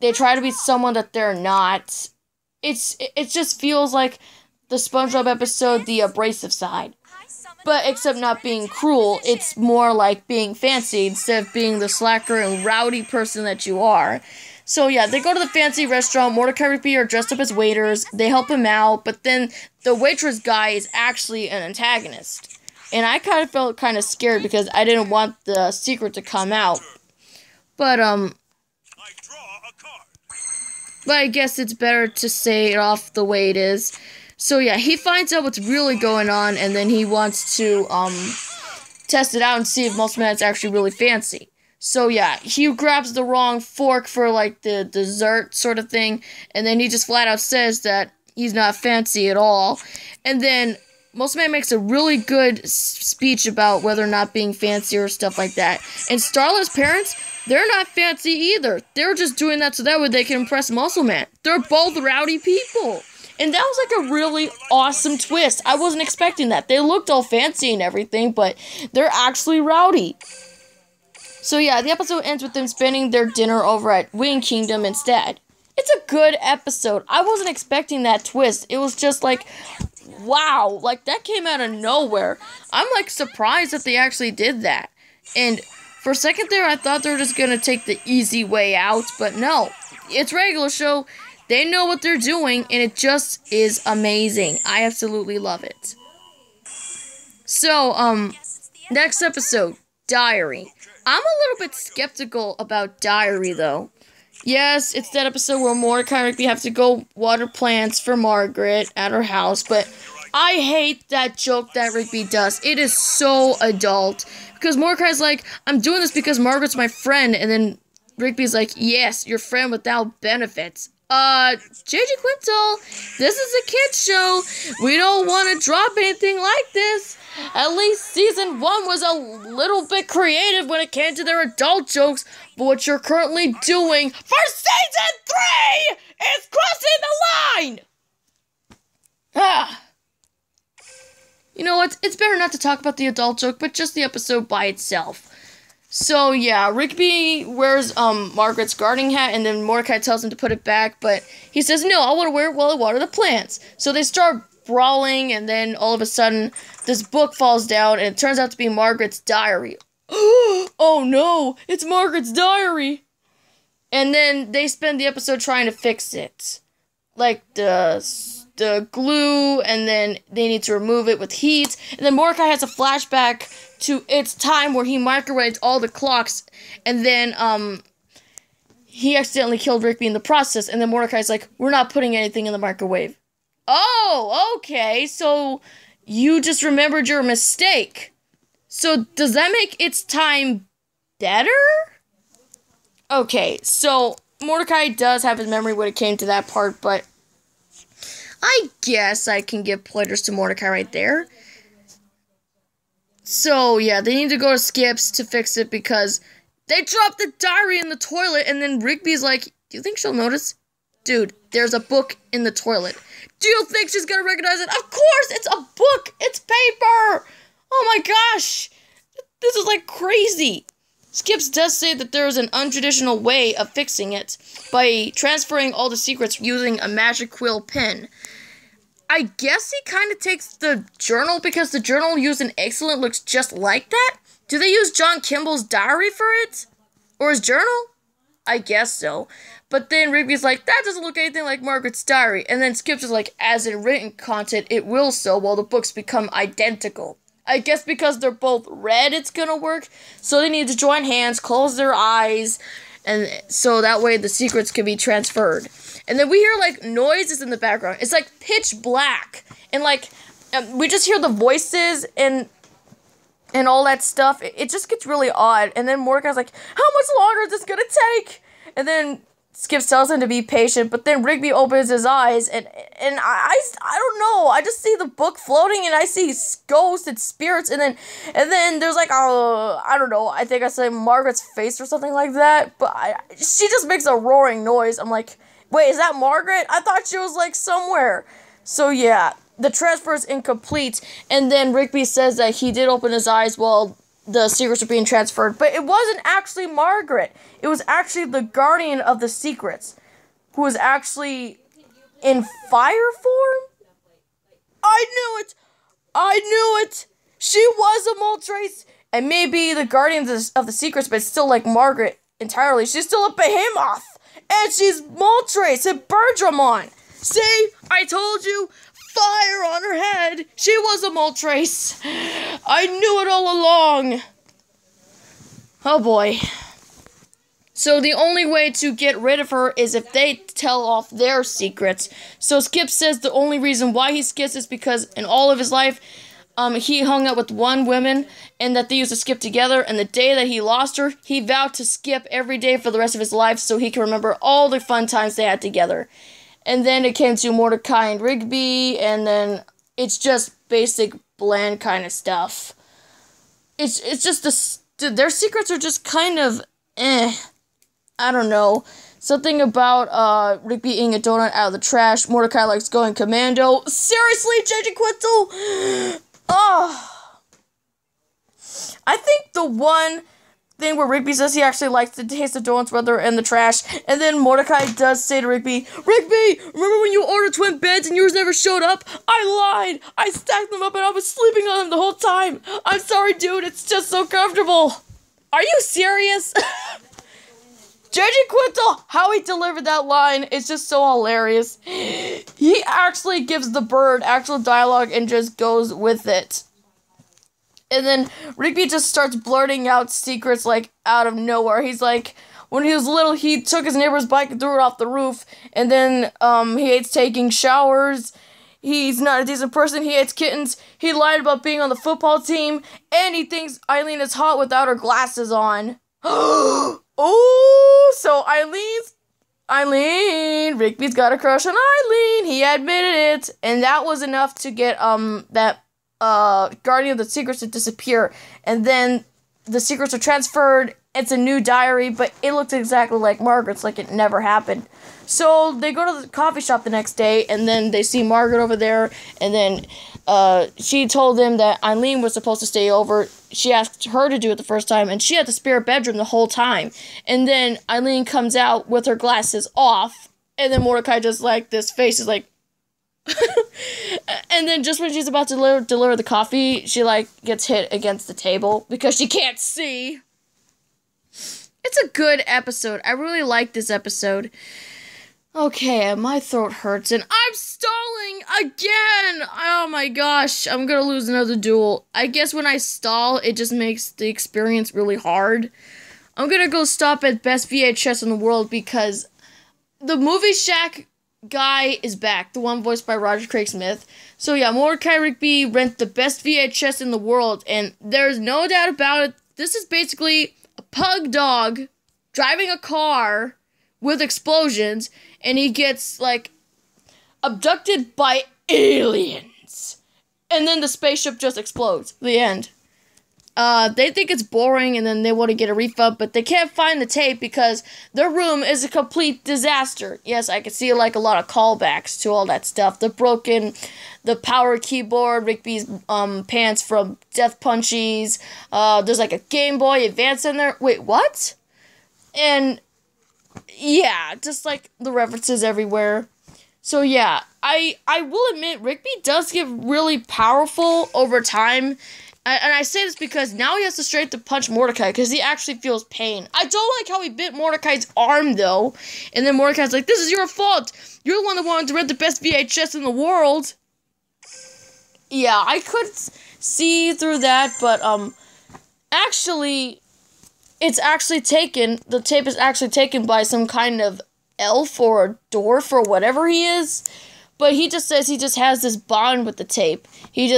they try to be someone that they're not. It just feels like the SpongeBob episode, The Abrasive Side. But except not being cruel, it's more like being fancy instead of being the slacker and rowdy person that you are. So yeah, they go to the fancy restaurant. Mordecai and Rigby are dressed up as waiters. They help him out, but then the waitress guy is actually an antagonist. And I kind of felt kind of scared because I didn't want the secret to come out. But I guess it's better to say it off the way it is. So yeah, he finds out what's really going on, and then he wants to test it out and see if Muscle Man is actually really fancy. So yeah, he grabs the wrong fork for like the dessert sort of thing, and then he just flat out says that he's not fancy at all. And then Muscle Man makes a really good speech about whether or not being fancy or stuff like that. And Starla's parents, they're not fancy either. They're just doing that so that way they can impress Muscle Man. They're both rowdy people. And that was like a really awesome twist. I wasn't expecting that. They looked all fancy and everything, but they're actually rowdy. So yeah, the episode ends with them spending their dinner over at Wing Kingdom instead. It's a good episode. I wasn't expecting that twist. It was just like, wow, like that came out of nowhere. I'm like surprised that they actually did that. And for a second there, I thought they were just gonna take the easy way out, but no. It's a regular show. They know what they're doing, and it just is amazing. I absolutely love it. So, next episode, Diary. I'm a little bit skeptical about Diary, though. Yes, it's that episode where Mordecai and Rigby have to go water plants for Margaret at her house, but I hate that joke that Rigby does. It is so adult. Because Mordecai's like, I'm doing this because Margaret's my friend, and then Rigby's like, yes, your friend without benefits. JJ Quintal, this is a kid's show. We don't want to drop anything like this. At least season 1 was a little bit creative when it came to their adult jokes, but what you're currently doing for season 3 is crossing the line! You know what? It's better not to talk about the adult joke, but just the episode by itself. So, yeah, Rigby wears Margaret's gardening hat, and then Mordecai tells him to put it back, but he says, no, I want to wear it while I water the plants. So they start brawling, and then all of a sudden, this book falls down, and it turns out to be Margaret's diary. Oh no, it's Margaret's diary! And then they spend the episode trying to fix it. Like, the glue, and then they need to remove it with heat, and then Mordecai has a flashback to its time where he microwaved all the clocks, and then, he accidentally killed Rigby in the process, and then Mordecai's like, we're not putting anything in the microwave. Oh, okay, so you just remembered your mistake. So does that make its time better? Okay, so Mordecai does have his memory when it came to that part, but I guess I can give pointers to Mordecai right there. So, yeah, they need to go to Skip's to fix it because they dropped the diary in the toilet, and then Rigby's like, do you think she'll notice? Dude, there's a book in the toilet. Do you think she's gonna recognize it? Of course, it's a book! It's paper! Oh my gosh! This is like crazy! Skips does say that there is an untraditional way of fixing it by transferring all the secrets using a magic quill pen. I guess he kind of takes the journal because the journal used in Excellent looks just like that? Do they use John Kimball's diary for it? Or his journal? I guess so. But then Rigby's like, that doesn't look anything like Margaret's diary. And then Skips is like, as in written content, it will so while the books become identical. I guess because they're both red, it's gonna work. So they need to join hands, close their eyes, and so that way the secrets can be transferred. And then we hear, like, noises in the background. It's, like, pitch black. And, like, we just hear the voices and all that stuff. It just gets really odd. And then Mordecai's like, how much longer is this gonna take? And then Skips tells him to be patient, but then Rigby opens his eyes, and I don't know, I just see the book floating, and I see ghosts and spirits, and then there's like, I don't know, I think I said Margaret's face or something like that, but she just makes a roaring noise. I'm like, wait, is that Margaret? I thought she was like somewhere. So yeah, the transfer is incomplete, and then Rigby says that he did open his eyes while the secrets are being transferred, but it wasn't actually Margaret. It was actually the guardian of the secrets, who was actually in fire form? I knew it! I knew it! She was a Moltres, and maybe the guardian of the secrets, but it's still like Margaret entirely. She's still a Behemoth, and she's Moltres and Bergramon. See? I told you! Fire on her head! She was a Moltres! I knew it all along! Oh boy. So the only way to get rid of her is if they tell off their secrets. So Skip says the only reason why he skips is because in all of his life, he hung out with one woman, and that they used to skip together, and the day that he lost her, he vowed to skip every day for the rest of his life so he can remember all the fun times they had together. And then it came to Mordecai and Rigby, and then it's just basic, bland kind of stuff. It's just their secrets are just kind of, I don't know. Something about, Rigby eating a donut out of the trash. Mordecai likes going commando. Seriously, J.J. Quintel? Oh. I think the one thing where Rigby says he actually likes to taste the donuts while they're in the trash, and then Mordecai does say to Rigby, remember when you ordered twin beds and yours never showed up? I lied! I stacked them up and I was sleeping on them the whole time! I'm sorry, dude, it's just so comfortable! Are you serious? J.J. Quintel, how he delivered that line is just so hilarious. He actually gives the bird actual dialogue and just goes with it. And then Rigby just starts blurting out secrets, like, out of nowhere. He's like, when he was little, he took his neighbor's bike and threw it off the roof. And then, he hates taking showers. He's not a decent person. He hates kittens. He lied about being on the football team. And he thinks Eileen is hot without her glasses on. Oh, so Rigby's got a crush on Eileen. He admitted it. And that was enough to get, that Guardian of the Secrets to disappear, and then the secrets are transferred. It's a new diary, but it looks exactly like Margaret's, like it never happened. So they go to the coffee shop the next day, and then they see Margaret over there, and then she told them that Eileen was supposed to stay over. She asked her to do it the first time, and she had the spare bedroom the whole time. And then Eileen comes out with her glasses off, and then Mordecai just like, this face is like, and then just when she's about to deliver the coffee, she like gets hit against the table because she can't see. It's a good episode. I really like this episode. Okay, my throat hurts and I'm stalling again! Oh my gosh, I'm gonna lose another duel. I guess when I stall, it just makes the experience really hard. I'm gonna go stop at Best VHS in the World because the Movie Shack guy is back, the one voiced by Roger Craig Smith. So yeah, Mordecai Rigby rent the best VHS in the world, and there's no doubt about it, this is basically a pug dog driving a car with explosions, and he gets, like, abducted by aliens. And then the spaceship just explodes. The end. They think it's boring, and then they want to get a refund, but they can't find the tape because their room is a complete disaster. Yes, I can see, like, a lot of callbacks to all that stuff. The power keyboard, Rigby's, pants from Death Punchies. There's, like, a Game Boy Advance in there. Wait, what? And, yeah, just, like, the references everywhere. So, yeah, I will admit, Rigby does get really powerful over time. And I say this because now he has the strength to punch Mordecai because he actually feels pain. I don't like how he bit Mordecai's arm, though. And then Mordecai's like, this is your fault. You're the one that wanted to rent the best VHS in the world. Yeah, I could see through that, but, actually, it's actually taken, the tape is actually taken by some kind of elf or a dwarf or whatever he is. But he just says he just has this bond with the tape. He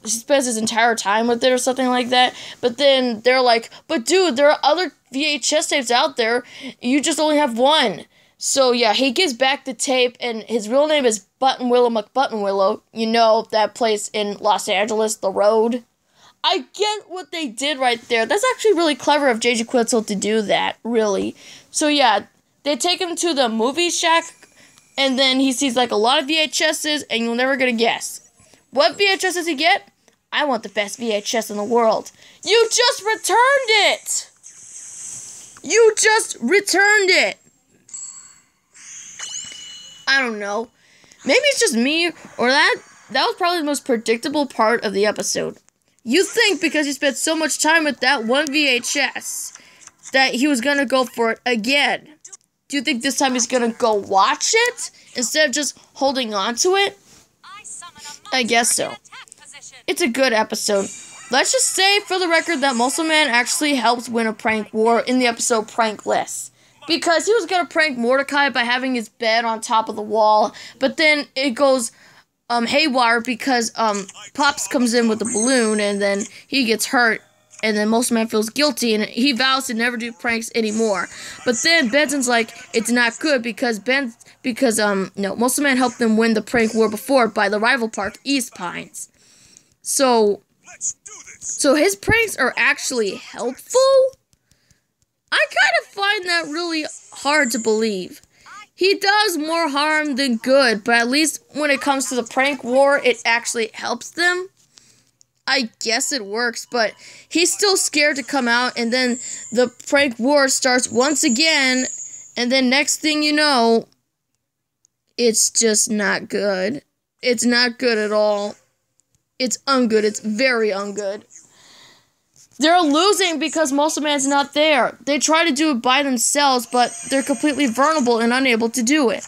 spends his entire time with it or something like that. But then they're like, but dude, there are other VHS tapes out there. You just only have one. So yeah, he gives back the tape, and his real name is Buttonwillow McButtonwillow. You know, that place in Los Angeles, The Road. I get what they did right there. That's actually really clever of J.G. Quitzel to do that, really. So yeah, they take him to the Movie Shack, and then he sees like a lot of VHSs, and you're never gonna guess. What VHS does he get? I want the best VHS in the world. You just returned it! You just returned it! I don't know. Maybe it's just me, or that was probably the most predictable part of the episode. You think because he spent so much time with that one VHS that he was gonna go for it again. Do you think this time he's gonna go watch it instead of just holding on to it? I guess so. It's a good episode. Let's just say, for the record, that Muscle Man actually helped win a prank war in the episode Prankless. Because he was going to prank Mordecai by having his bed on top of the wall. But then it goes haywire because Pops comes in with a balloon and then he gets hurt. And then Muscle Man feels guilty and he vows to never do pranks anymore. But then Benson's like, it's not good because Muscle Man helped them win the prank war before by the rival park, East Pines. So his pranks are actually helpful? I kind of find that really hard to believe. He does more harm than good, but at least when it comes to the prank war, it actually helps them. I guess it works, but he's still scared to come out, and then the prank war starts once again, and then next thing you know, it's just not good. It's not good at all. It's ungood. It's very ungood. They're losing because Muscle Man's not there. They try to do it by themselves, but they're completely vulnerable and unable to do it.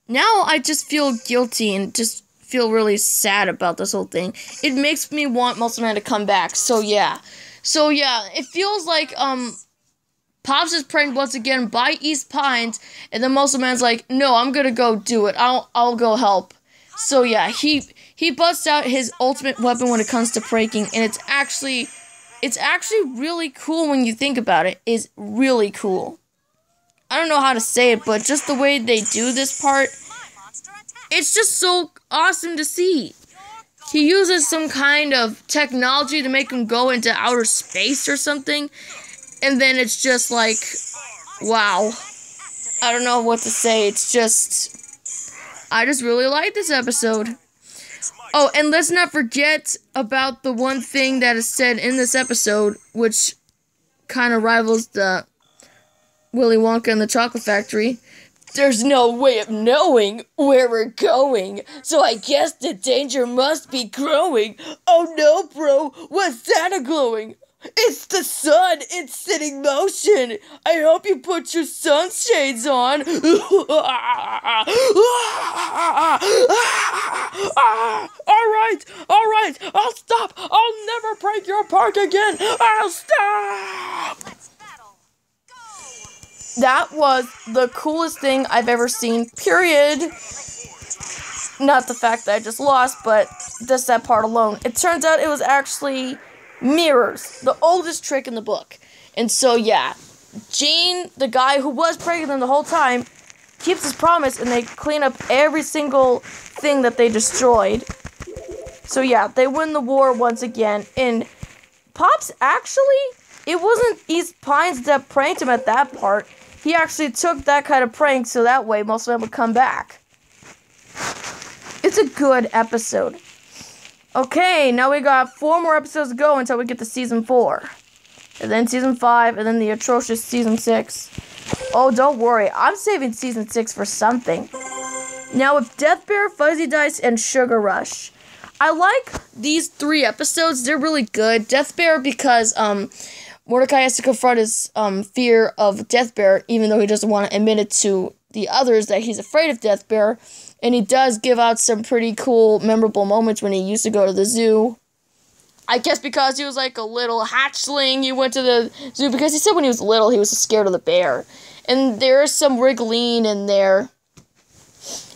Now I just feel guilty and just feel really sad about this whole thing. It makes me want Muscle Man to come back. So yeah, it feels like Pops is pranked once again by East Pines, and then Muscle Man's like, no, I'm gonna go do it. I'll go help. So yeah, he busts out his ultimate weapon when it comes to pranking, and it's actually really cool when you think about it. It's really cool. I don't know how to say it, but just the way they do this part, it's just so awesome to see. he uses some kind of technology to make him go into outer space or something. And then it's just like, wow. I don't know what to say. It's just, I just really like this episode. Oh, and let's not forget about the one thing that is said in this episode, which kind of rivals the Willy Wonka and the Chocolate Factory. There's no way of knowing where we're going, so I guess the danger must be growing. Oh no, bro, what's that glowing? It's the sun! It's set in motion! I hope you put your sunshades on! Alright, I'll stop! I'll never break your park again! I'll stop! Let's battle. Go. That was the coolest thing I've ever seen, period. Not the fact that I just lost, but just that part alone. It turns out it was actually mirrors, the oldest trick in the book. And so, yeah, Gene, the guy who was pregnant the whole time, keeps his promise, and they clean up every single thing that they destroyed. So, yeah, they win the war once again. And Pops, actually, it wasn't East Pines that pranked him at that part. He actually took that kind of prank so that way most of them would come back. It's a good episode. Okay, now we got 4 more episodes to go until we get to Season 4. And then Season 5, and then the atrocious Season 6. Oh, don't worry, I'm saving Season 6 for something. Now with Death Bear, Fuzzy Dice, and Sugar Rush. I like these 3 episodes, they're really good. Death Bear because, Mordecai has to confront his, fear of Death Bear, even though he doesn't want to admit it to the others that he's afraid of Death Bear. And he does give out some pretty cool, memorable moments when he used to go to the zoo. I guess because he was like a little hatchling, he went to the zoo. Because he said when he was little, he was scared of the bear. And there's some wriggling in there.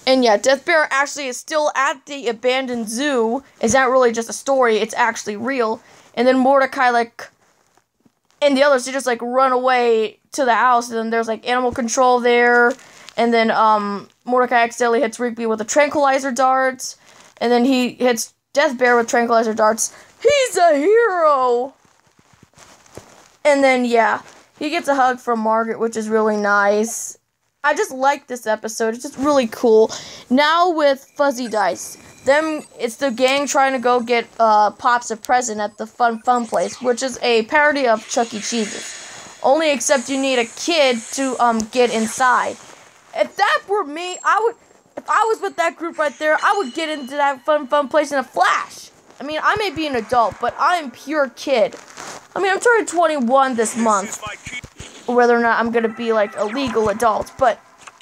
And yeah, Death Bear actually is still at the abandoned zoo. It's not really just a story, it's actually real. And then Mordecai, like, and the others, they just, like, run away to the house. And then there's, like, animal control there. And then, Mordecai accidentally hits Rigby with a tranquilizer dart. And then he hits Death Bear with tranquilizer darts. He's a hero! And then, yeah, he gets a hug from Margaret, which is really nice. I just like this episode. It's just really cool. Now with Fuzzy Dice. It's the gang trying to go get, Pops a present at the Fun Place, which is a parody of Chuck E. Cheese's. Only except you need a kid to, get inside. If that were me, if I was with that group right there, I would get into that fun place in a flash. I mean, I may be an adult, but I'm pure kid. I mean, I'm turning 21 this month. Whether or not I'm going to be, like, a legal adult. But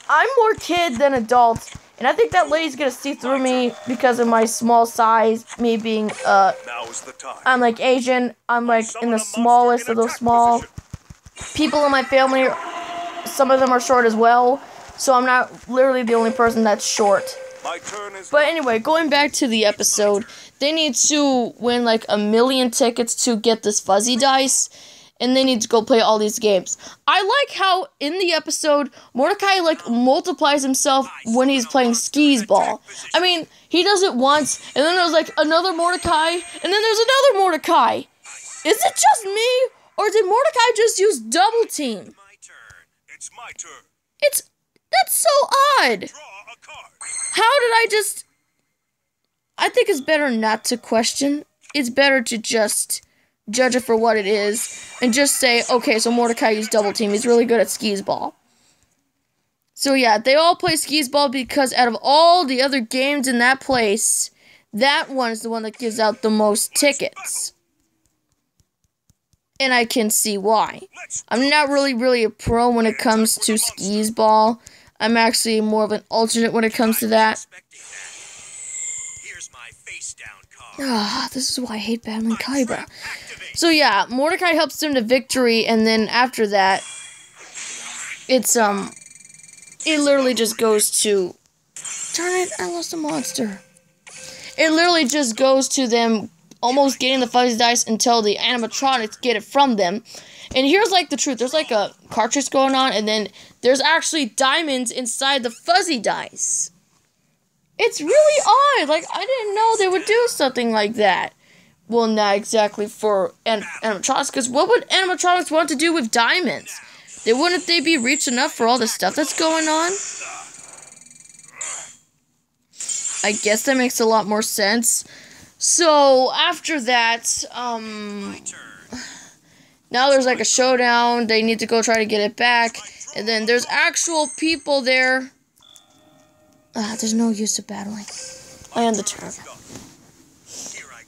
I'm more kid than adult. And I think that lady's going to see through me because of my small size. Me being, I'm, like, Asian. I'm, like, in the smallest of those small. People in my family, some of them are short as well. So I'm not literally the only person that's short. But anyway, going back to the episode, they need to win like 1 million tickets to get this Fuzzy Dice. And they need to go play all these games. I like how in the episode, Mordecai like multiplies himself when he's playing skis ball. I mean, he does it once, and then there's like another Mordecai, and then there's another Mordecai. Is it just me? Or did Mordecai just use double team? It's my turn. That's so odd. Draw a card. How did I think it's better not to question. It's better to just judge it for what it is. And just say, okay, so Mordecai used double team. He's really good at skis ball. So yeah, they all play skis ball because out of all the other games in that place, that one is the one that gives out the most tickets. And I can see why. I'm not really a pro when it comes to skis ball. I'm actually more of an alternate when it comes to that. Here's my face down card. This is why I hate battling Kybra. So yeah, Mordecai helps them to victory, and then after that, it's, it literally just goes to... Darn it, I lost a monster. It literally just goes to them almost getting the Fuzzy Dice until the animatronics get it from them. And here's, like, the truth. There's, like, a cartridge going on, and then there's actually diamonds inside the Fuzzy Dice. It's really odd. Like, I didn't know they would do something like that. Well, not exactly for animatronics, because what would animatronics want to do with diamonds? Wouldn't they be rich enough for all the stuff that's going on? I guess that makes a lot more sense. So, after that, now there's like a showdown. They need to go try to get it back. And then there's actual people there. There's no use of battling. I am the turtle.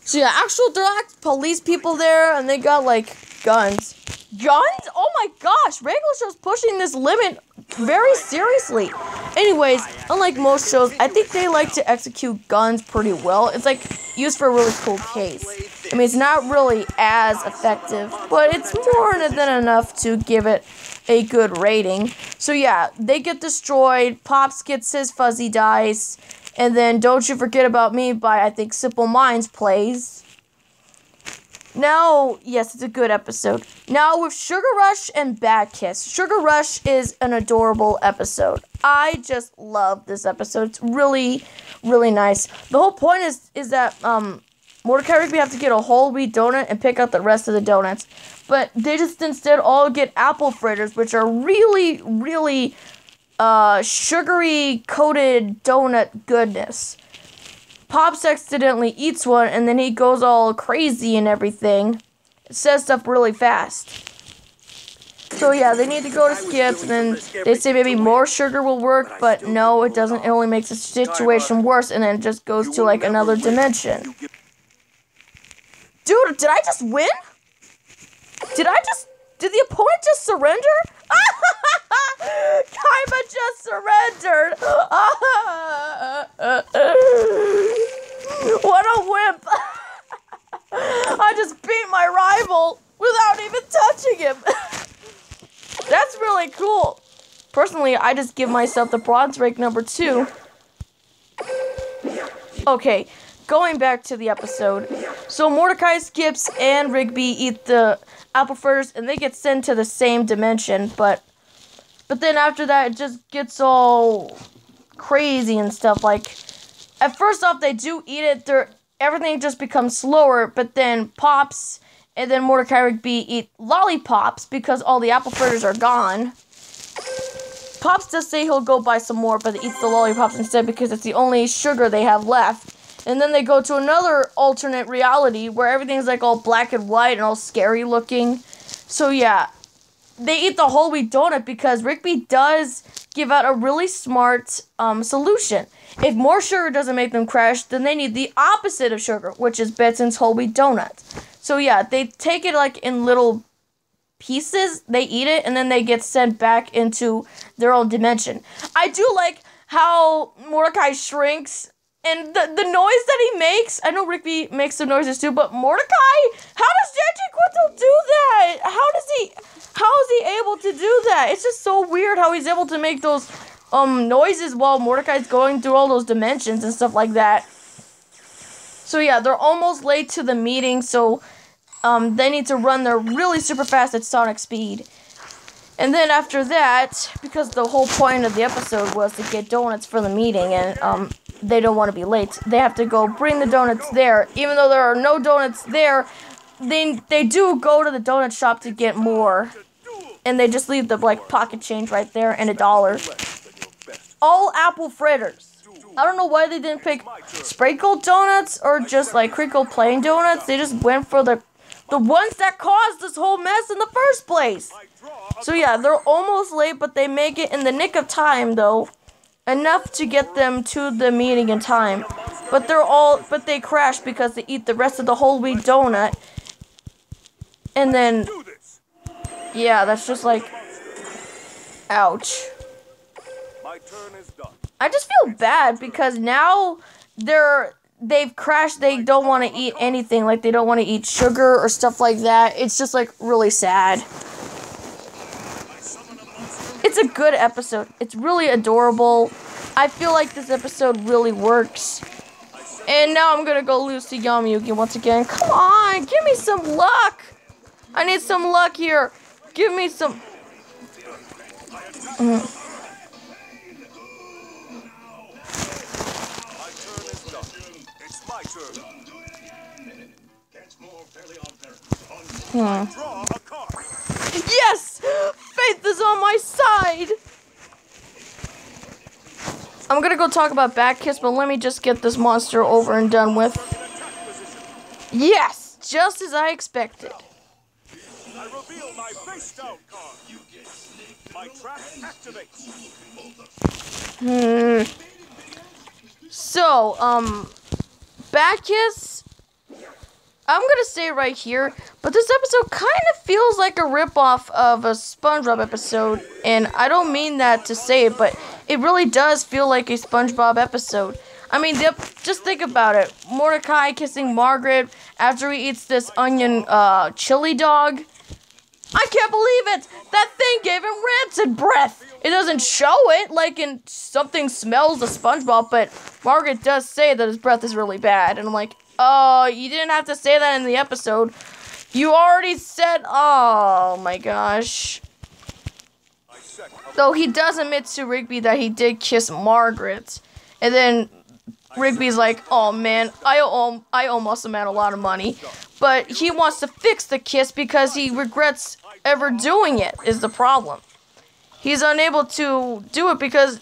So yeah, there are police people there, and they got like guns. Guns? Oh my gosh, regular shows pushing this limit very seriously. Anyways, unlike most shows, I think they like to execute guns pretty well. It's like used for a really cool case. I mean, it's not really as effective, but it's more than enough to give it a good rating. So yeah, they get destroyed. Pops gets his fuzzy dice. And then Don't You Forget About Me by, I think, Simple Minds plays. Now, yes, it's a good episode. Now with Sugar Rush and Bad Kiss. Sugar Rush is an adorable episode. I just love this episode. It's really, really nice. The whole point is that Mordecai and Rigby have to get a whole wheat donut and pick out the rest of the donuts. But they just instead all get apple fritters, which are really, really sugary coated donut goodness. Pops accidentally eats one, and then he goes all crazy and everything. It says stuff really fast. So yeah, they need to go to Skips, and then they say maybe more sugar will work, but no, it doesn't. It only makes the situation worse, and then it just goes to like another dimension. Dude, did I just win? Did the opponent just surrender? Kaiba just surrendered. What a wimp. I just beat my rival without even touching him. That's really cool. Personally, I just give myself the bronze rank number 2. Okay, going back to the episode. So Mordecai, Skips, and Rigby eat the apple fritters, and they get sent to the same dimension, but then after that, it just gets all crazy and stuff. Like, at first off, they do eat it, everything just becomes slower, but then Pops and then Mordecai and Rigby eat lollipops because all the apple fritters are gone. Pops does say he'll go buy some more, but he eats the lollipops instead because it's the only sugar they have left. And then they go to another alternate reality where everything's like all black and white and all scary looking. So yeah, they eat the whole wheat donut because Rigby does give out a really smart solution. If more sugar doesn't make them crash, then they need the opposite of sugar, which is Betson's whole wheat donut. So yeah, they take it like in little pieces, they eat it, and then they get sent back into their own dimension. I do like how Mordecai shrinks. And the noise that he makes, I know Rigby makes some noises too, but Mordecai, how does Quintel do that? How is he able to do that? It's just so weird how he's able to make those noises while Mordecai's going through all those dimensions and stuff like that. So yeah, they're almost late to the meeting, so they need to run there really super fast at sonic speed. And then after that, because the whole point of the episode was to get donuts for the meeting, and they don't want to be late, they have to go bring the donuts there. Even though there are no donuts there, they do go to the donut shop to get more. And they just leave the like pocket change right there and $1. All apple fritters. I don't know why they didn't pick sprinkled donuts or just like crinkle plain donuts. They just went for the ones that caused this whole mess in the first place. So yeah, they're almost late, but they make it in the nick of time though. Enough to get them to the meeting in time. But they crash because they eat the rest of the whole wheat donut. And then, yeah, that's just like, ouch. I just feel bad because now they've crashed. They don't want to eat anything. Like, they don't want to eat sugar or stuff like that. It's just like really sad. It's a good episode. It's really adorable. I feel like this episode really works. And now I'm gonna go lose to Yamiyuki once again. Come on, give me some luck. I need some luck here. Give me some... My turn. Don't do it again. That's more fairly unfair. Draw a card. Yes! Faith is on my side! I'm gonna go talk about Bat Kiss, but let me just get this monster over and done with. Yes! Just as I expected. I reveal my face down card. My trap activates. So, Bat Kiss, I'm gonna say right here, but this episode kind of feels like a ripoff of a SpongeBob episode, and I don't mean that to say it, but it really does feel like a SpongeBob episode. I mean, just think about it. Mordecai kissing Margaret after he eats this onion chili dog. I can't believe it! That thing gave him rancid breath! It doesn't show it, like in something smells of SpongeBob, but Margaret does say that his breath is really bad. And I'm like, oh, you didn't have to say that in the episode. You already said, oh my gosh. Though he does admit to Rigby that he did kiss Margaret. And then Rigby's like, oh man, I owe Muscle Man a lot of money. But he wants to fix the kiss because he regrets ever doing it, is the problem. He's unable to do it because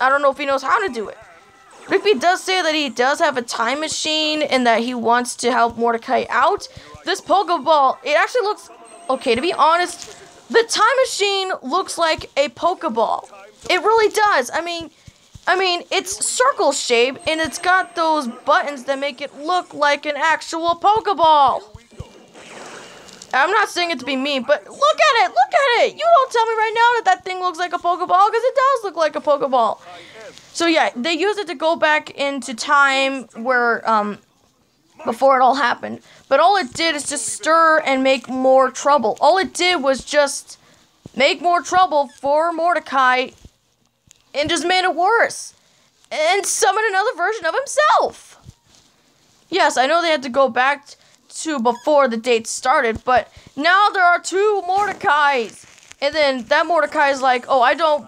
I don't know if he knows how to do it. Rigby does say that he does have a time machine and that he wants to help Mordecai out. This Pokeball, it actually looks, okay, to be honest, the time machine looks like a Pokeball. It really does. I mean, it's circle shaped and it's got those buttons that make it look like an actual Pokeball. I'm not saying it to be mean, but look at it! You don't tell me right now that thing looks like a Pokeball, because it does look like a Pokeball. So yeah, they use it to go back into time where, before it all happened. But all it did is just stir and make more trouble. All it did was just make more trouble for Mordecai and just made it worse. And summon another version of himself. Yes, I know they had to go back to before the date started, but now there are two Mordecais. And then that Mordecai is like, oh, I don't,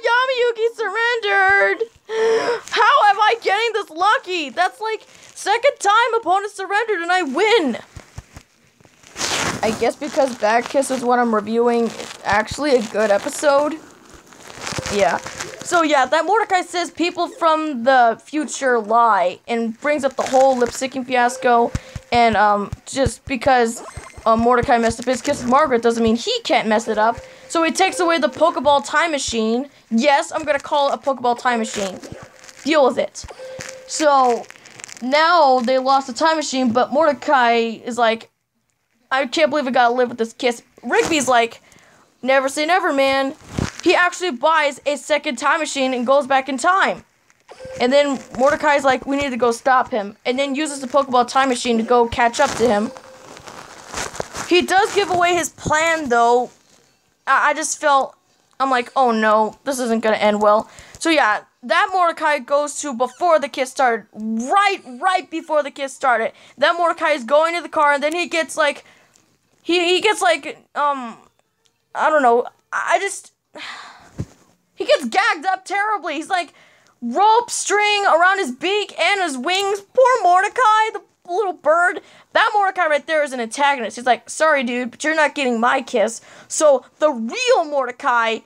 Yamayuki surrendered! How am I getting this lucky? That's like second time opponent surrendered and I win. I guess because Bat Kiss is what I'm reviewing, it's actually a good episode. Yeah. So yeah, that Mordecai says people from the future lie and brings up the whole lip-syncing fiasco. And just because Mordecai messed up his kiss with Margaret doesn't mean he can't mess it up. So he takes away the Pokeball time machine. Yes, I'm going to call it a Pokeball time machine. Deal with it. So now they lost the time machine, but Mordecai is like, I can't believe I got to live with this kiss. Rigby's like, never say never, man. He actually buys a second time machine and goes back in time. And then Mordecai's like, we need to go stop him. And then uses the Pokeball time machine to go catch up to him. He does give away his plan, though. I just felt, I'm like, oh no, this isn't going to end well. So yeah, that Mordecai goes to before the kiss started. Right before the kiss started. That Mordecai is going to the car, and then he gets like, he gets like, I don't know, he gets gagged up terribly. He's like rope string around his beak and his wings. Poor Mordecai, the little bird. That Mordecai right there is an antagonist. He's like, sorry, dude, but you're not getting my kiss. So the real Mordecai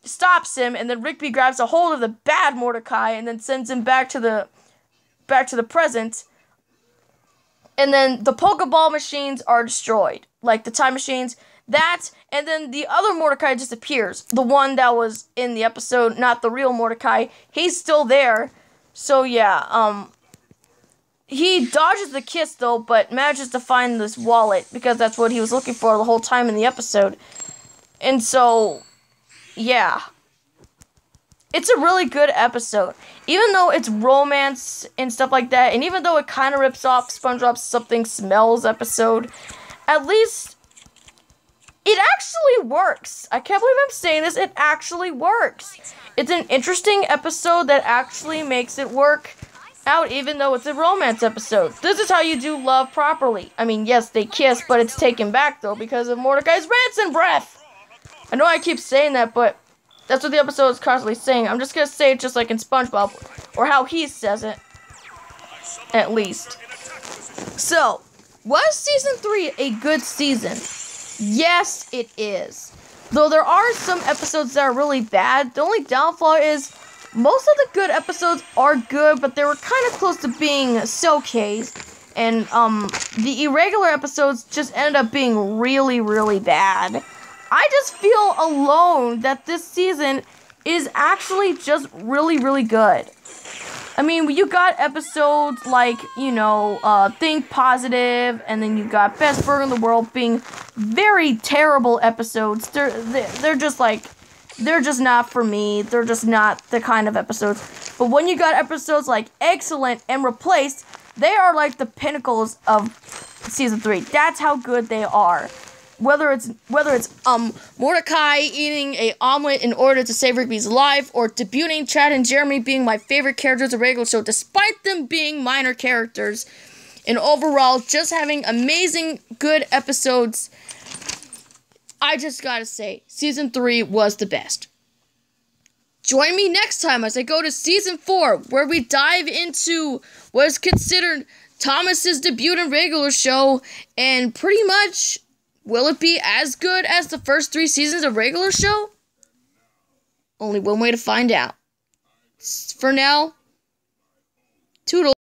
stops him, and then Rigby grabs a hold of the bad Mordecai and then sends him back to the present. And then the Pokeball machines are destroyed. Like the time machines. That, and then the other Mordecai disappears. The one that was in the episode, not the real Mordecai. He's still there. So yeah, he dodges the kiss though, but manages to find this wallet because that's what he was looking for the whole time in the episode. And so, yeah. It's a really good episode. Even though it's romance and stuff like that, and even though it kind of rips off SpongeBob's Something Smells episode, at least it actually works. I can't believe I'm saying this. It actually works. It's an interesting episode that actually makes it work out, even though it's a romance episode. This is how you do love properly. I mean, yes, they kiss, but it's taken back, though, because of Mordecai's rancid breath. I know I keep saying that, but That's what the episode is constantly saying. I'm just gonna say it just like in SpongeBob, or how he says it, at least. So, was Season 3 a good season? Yes, it is. Though there are some episodes that are really bad, the only downfall is most of the good episodes are good, but they were kind of close to being showcased. And, the irregular episodes just ended up being really, really bad. I just feel alone that this season is actually just really, really good. I mean, you got episodes like, you know, Think Positive, and then you got Best Burger in the World being very terrible episodes. They're just like, they're just not for me. They're just not the kind of episodes. But when you got episodes like Excellent and Replaced, they are like the pinnacles of Season 3. That's how good they are. Whether it's Mordecai eating a omelet in order to save Rigby's life, or debuting Chad and Jeremy being my favorite characters of the regular show, despite them being minor characters, and overall just having amazing good episodes, I just gotta say, Season 3 was the best. Join me next time as I go to Season 4, where we dive into what is considered Thomas's debut in regular show, and pretty much, will it be as good as the first 3 seasons of regular show? Only one way to find out. For now, toodles.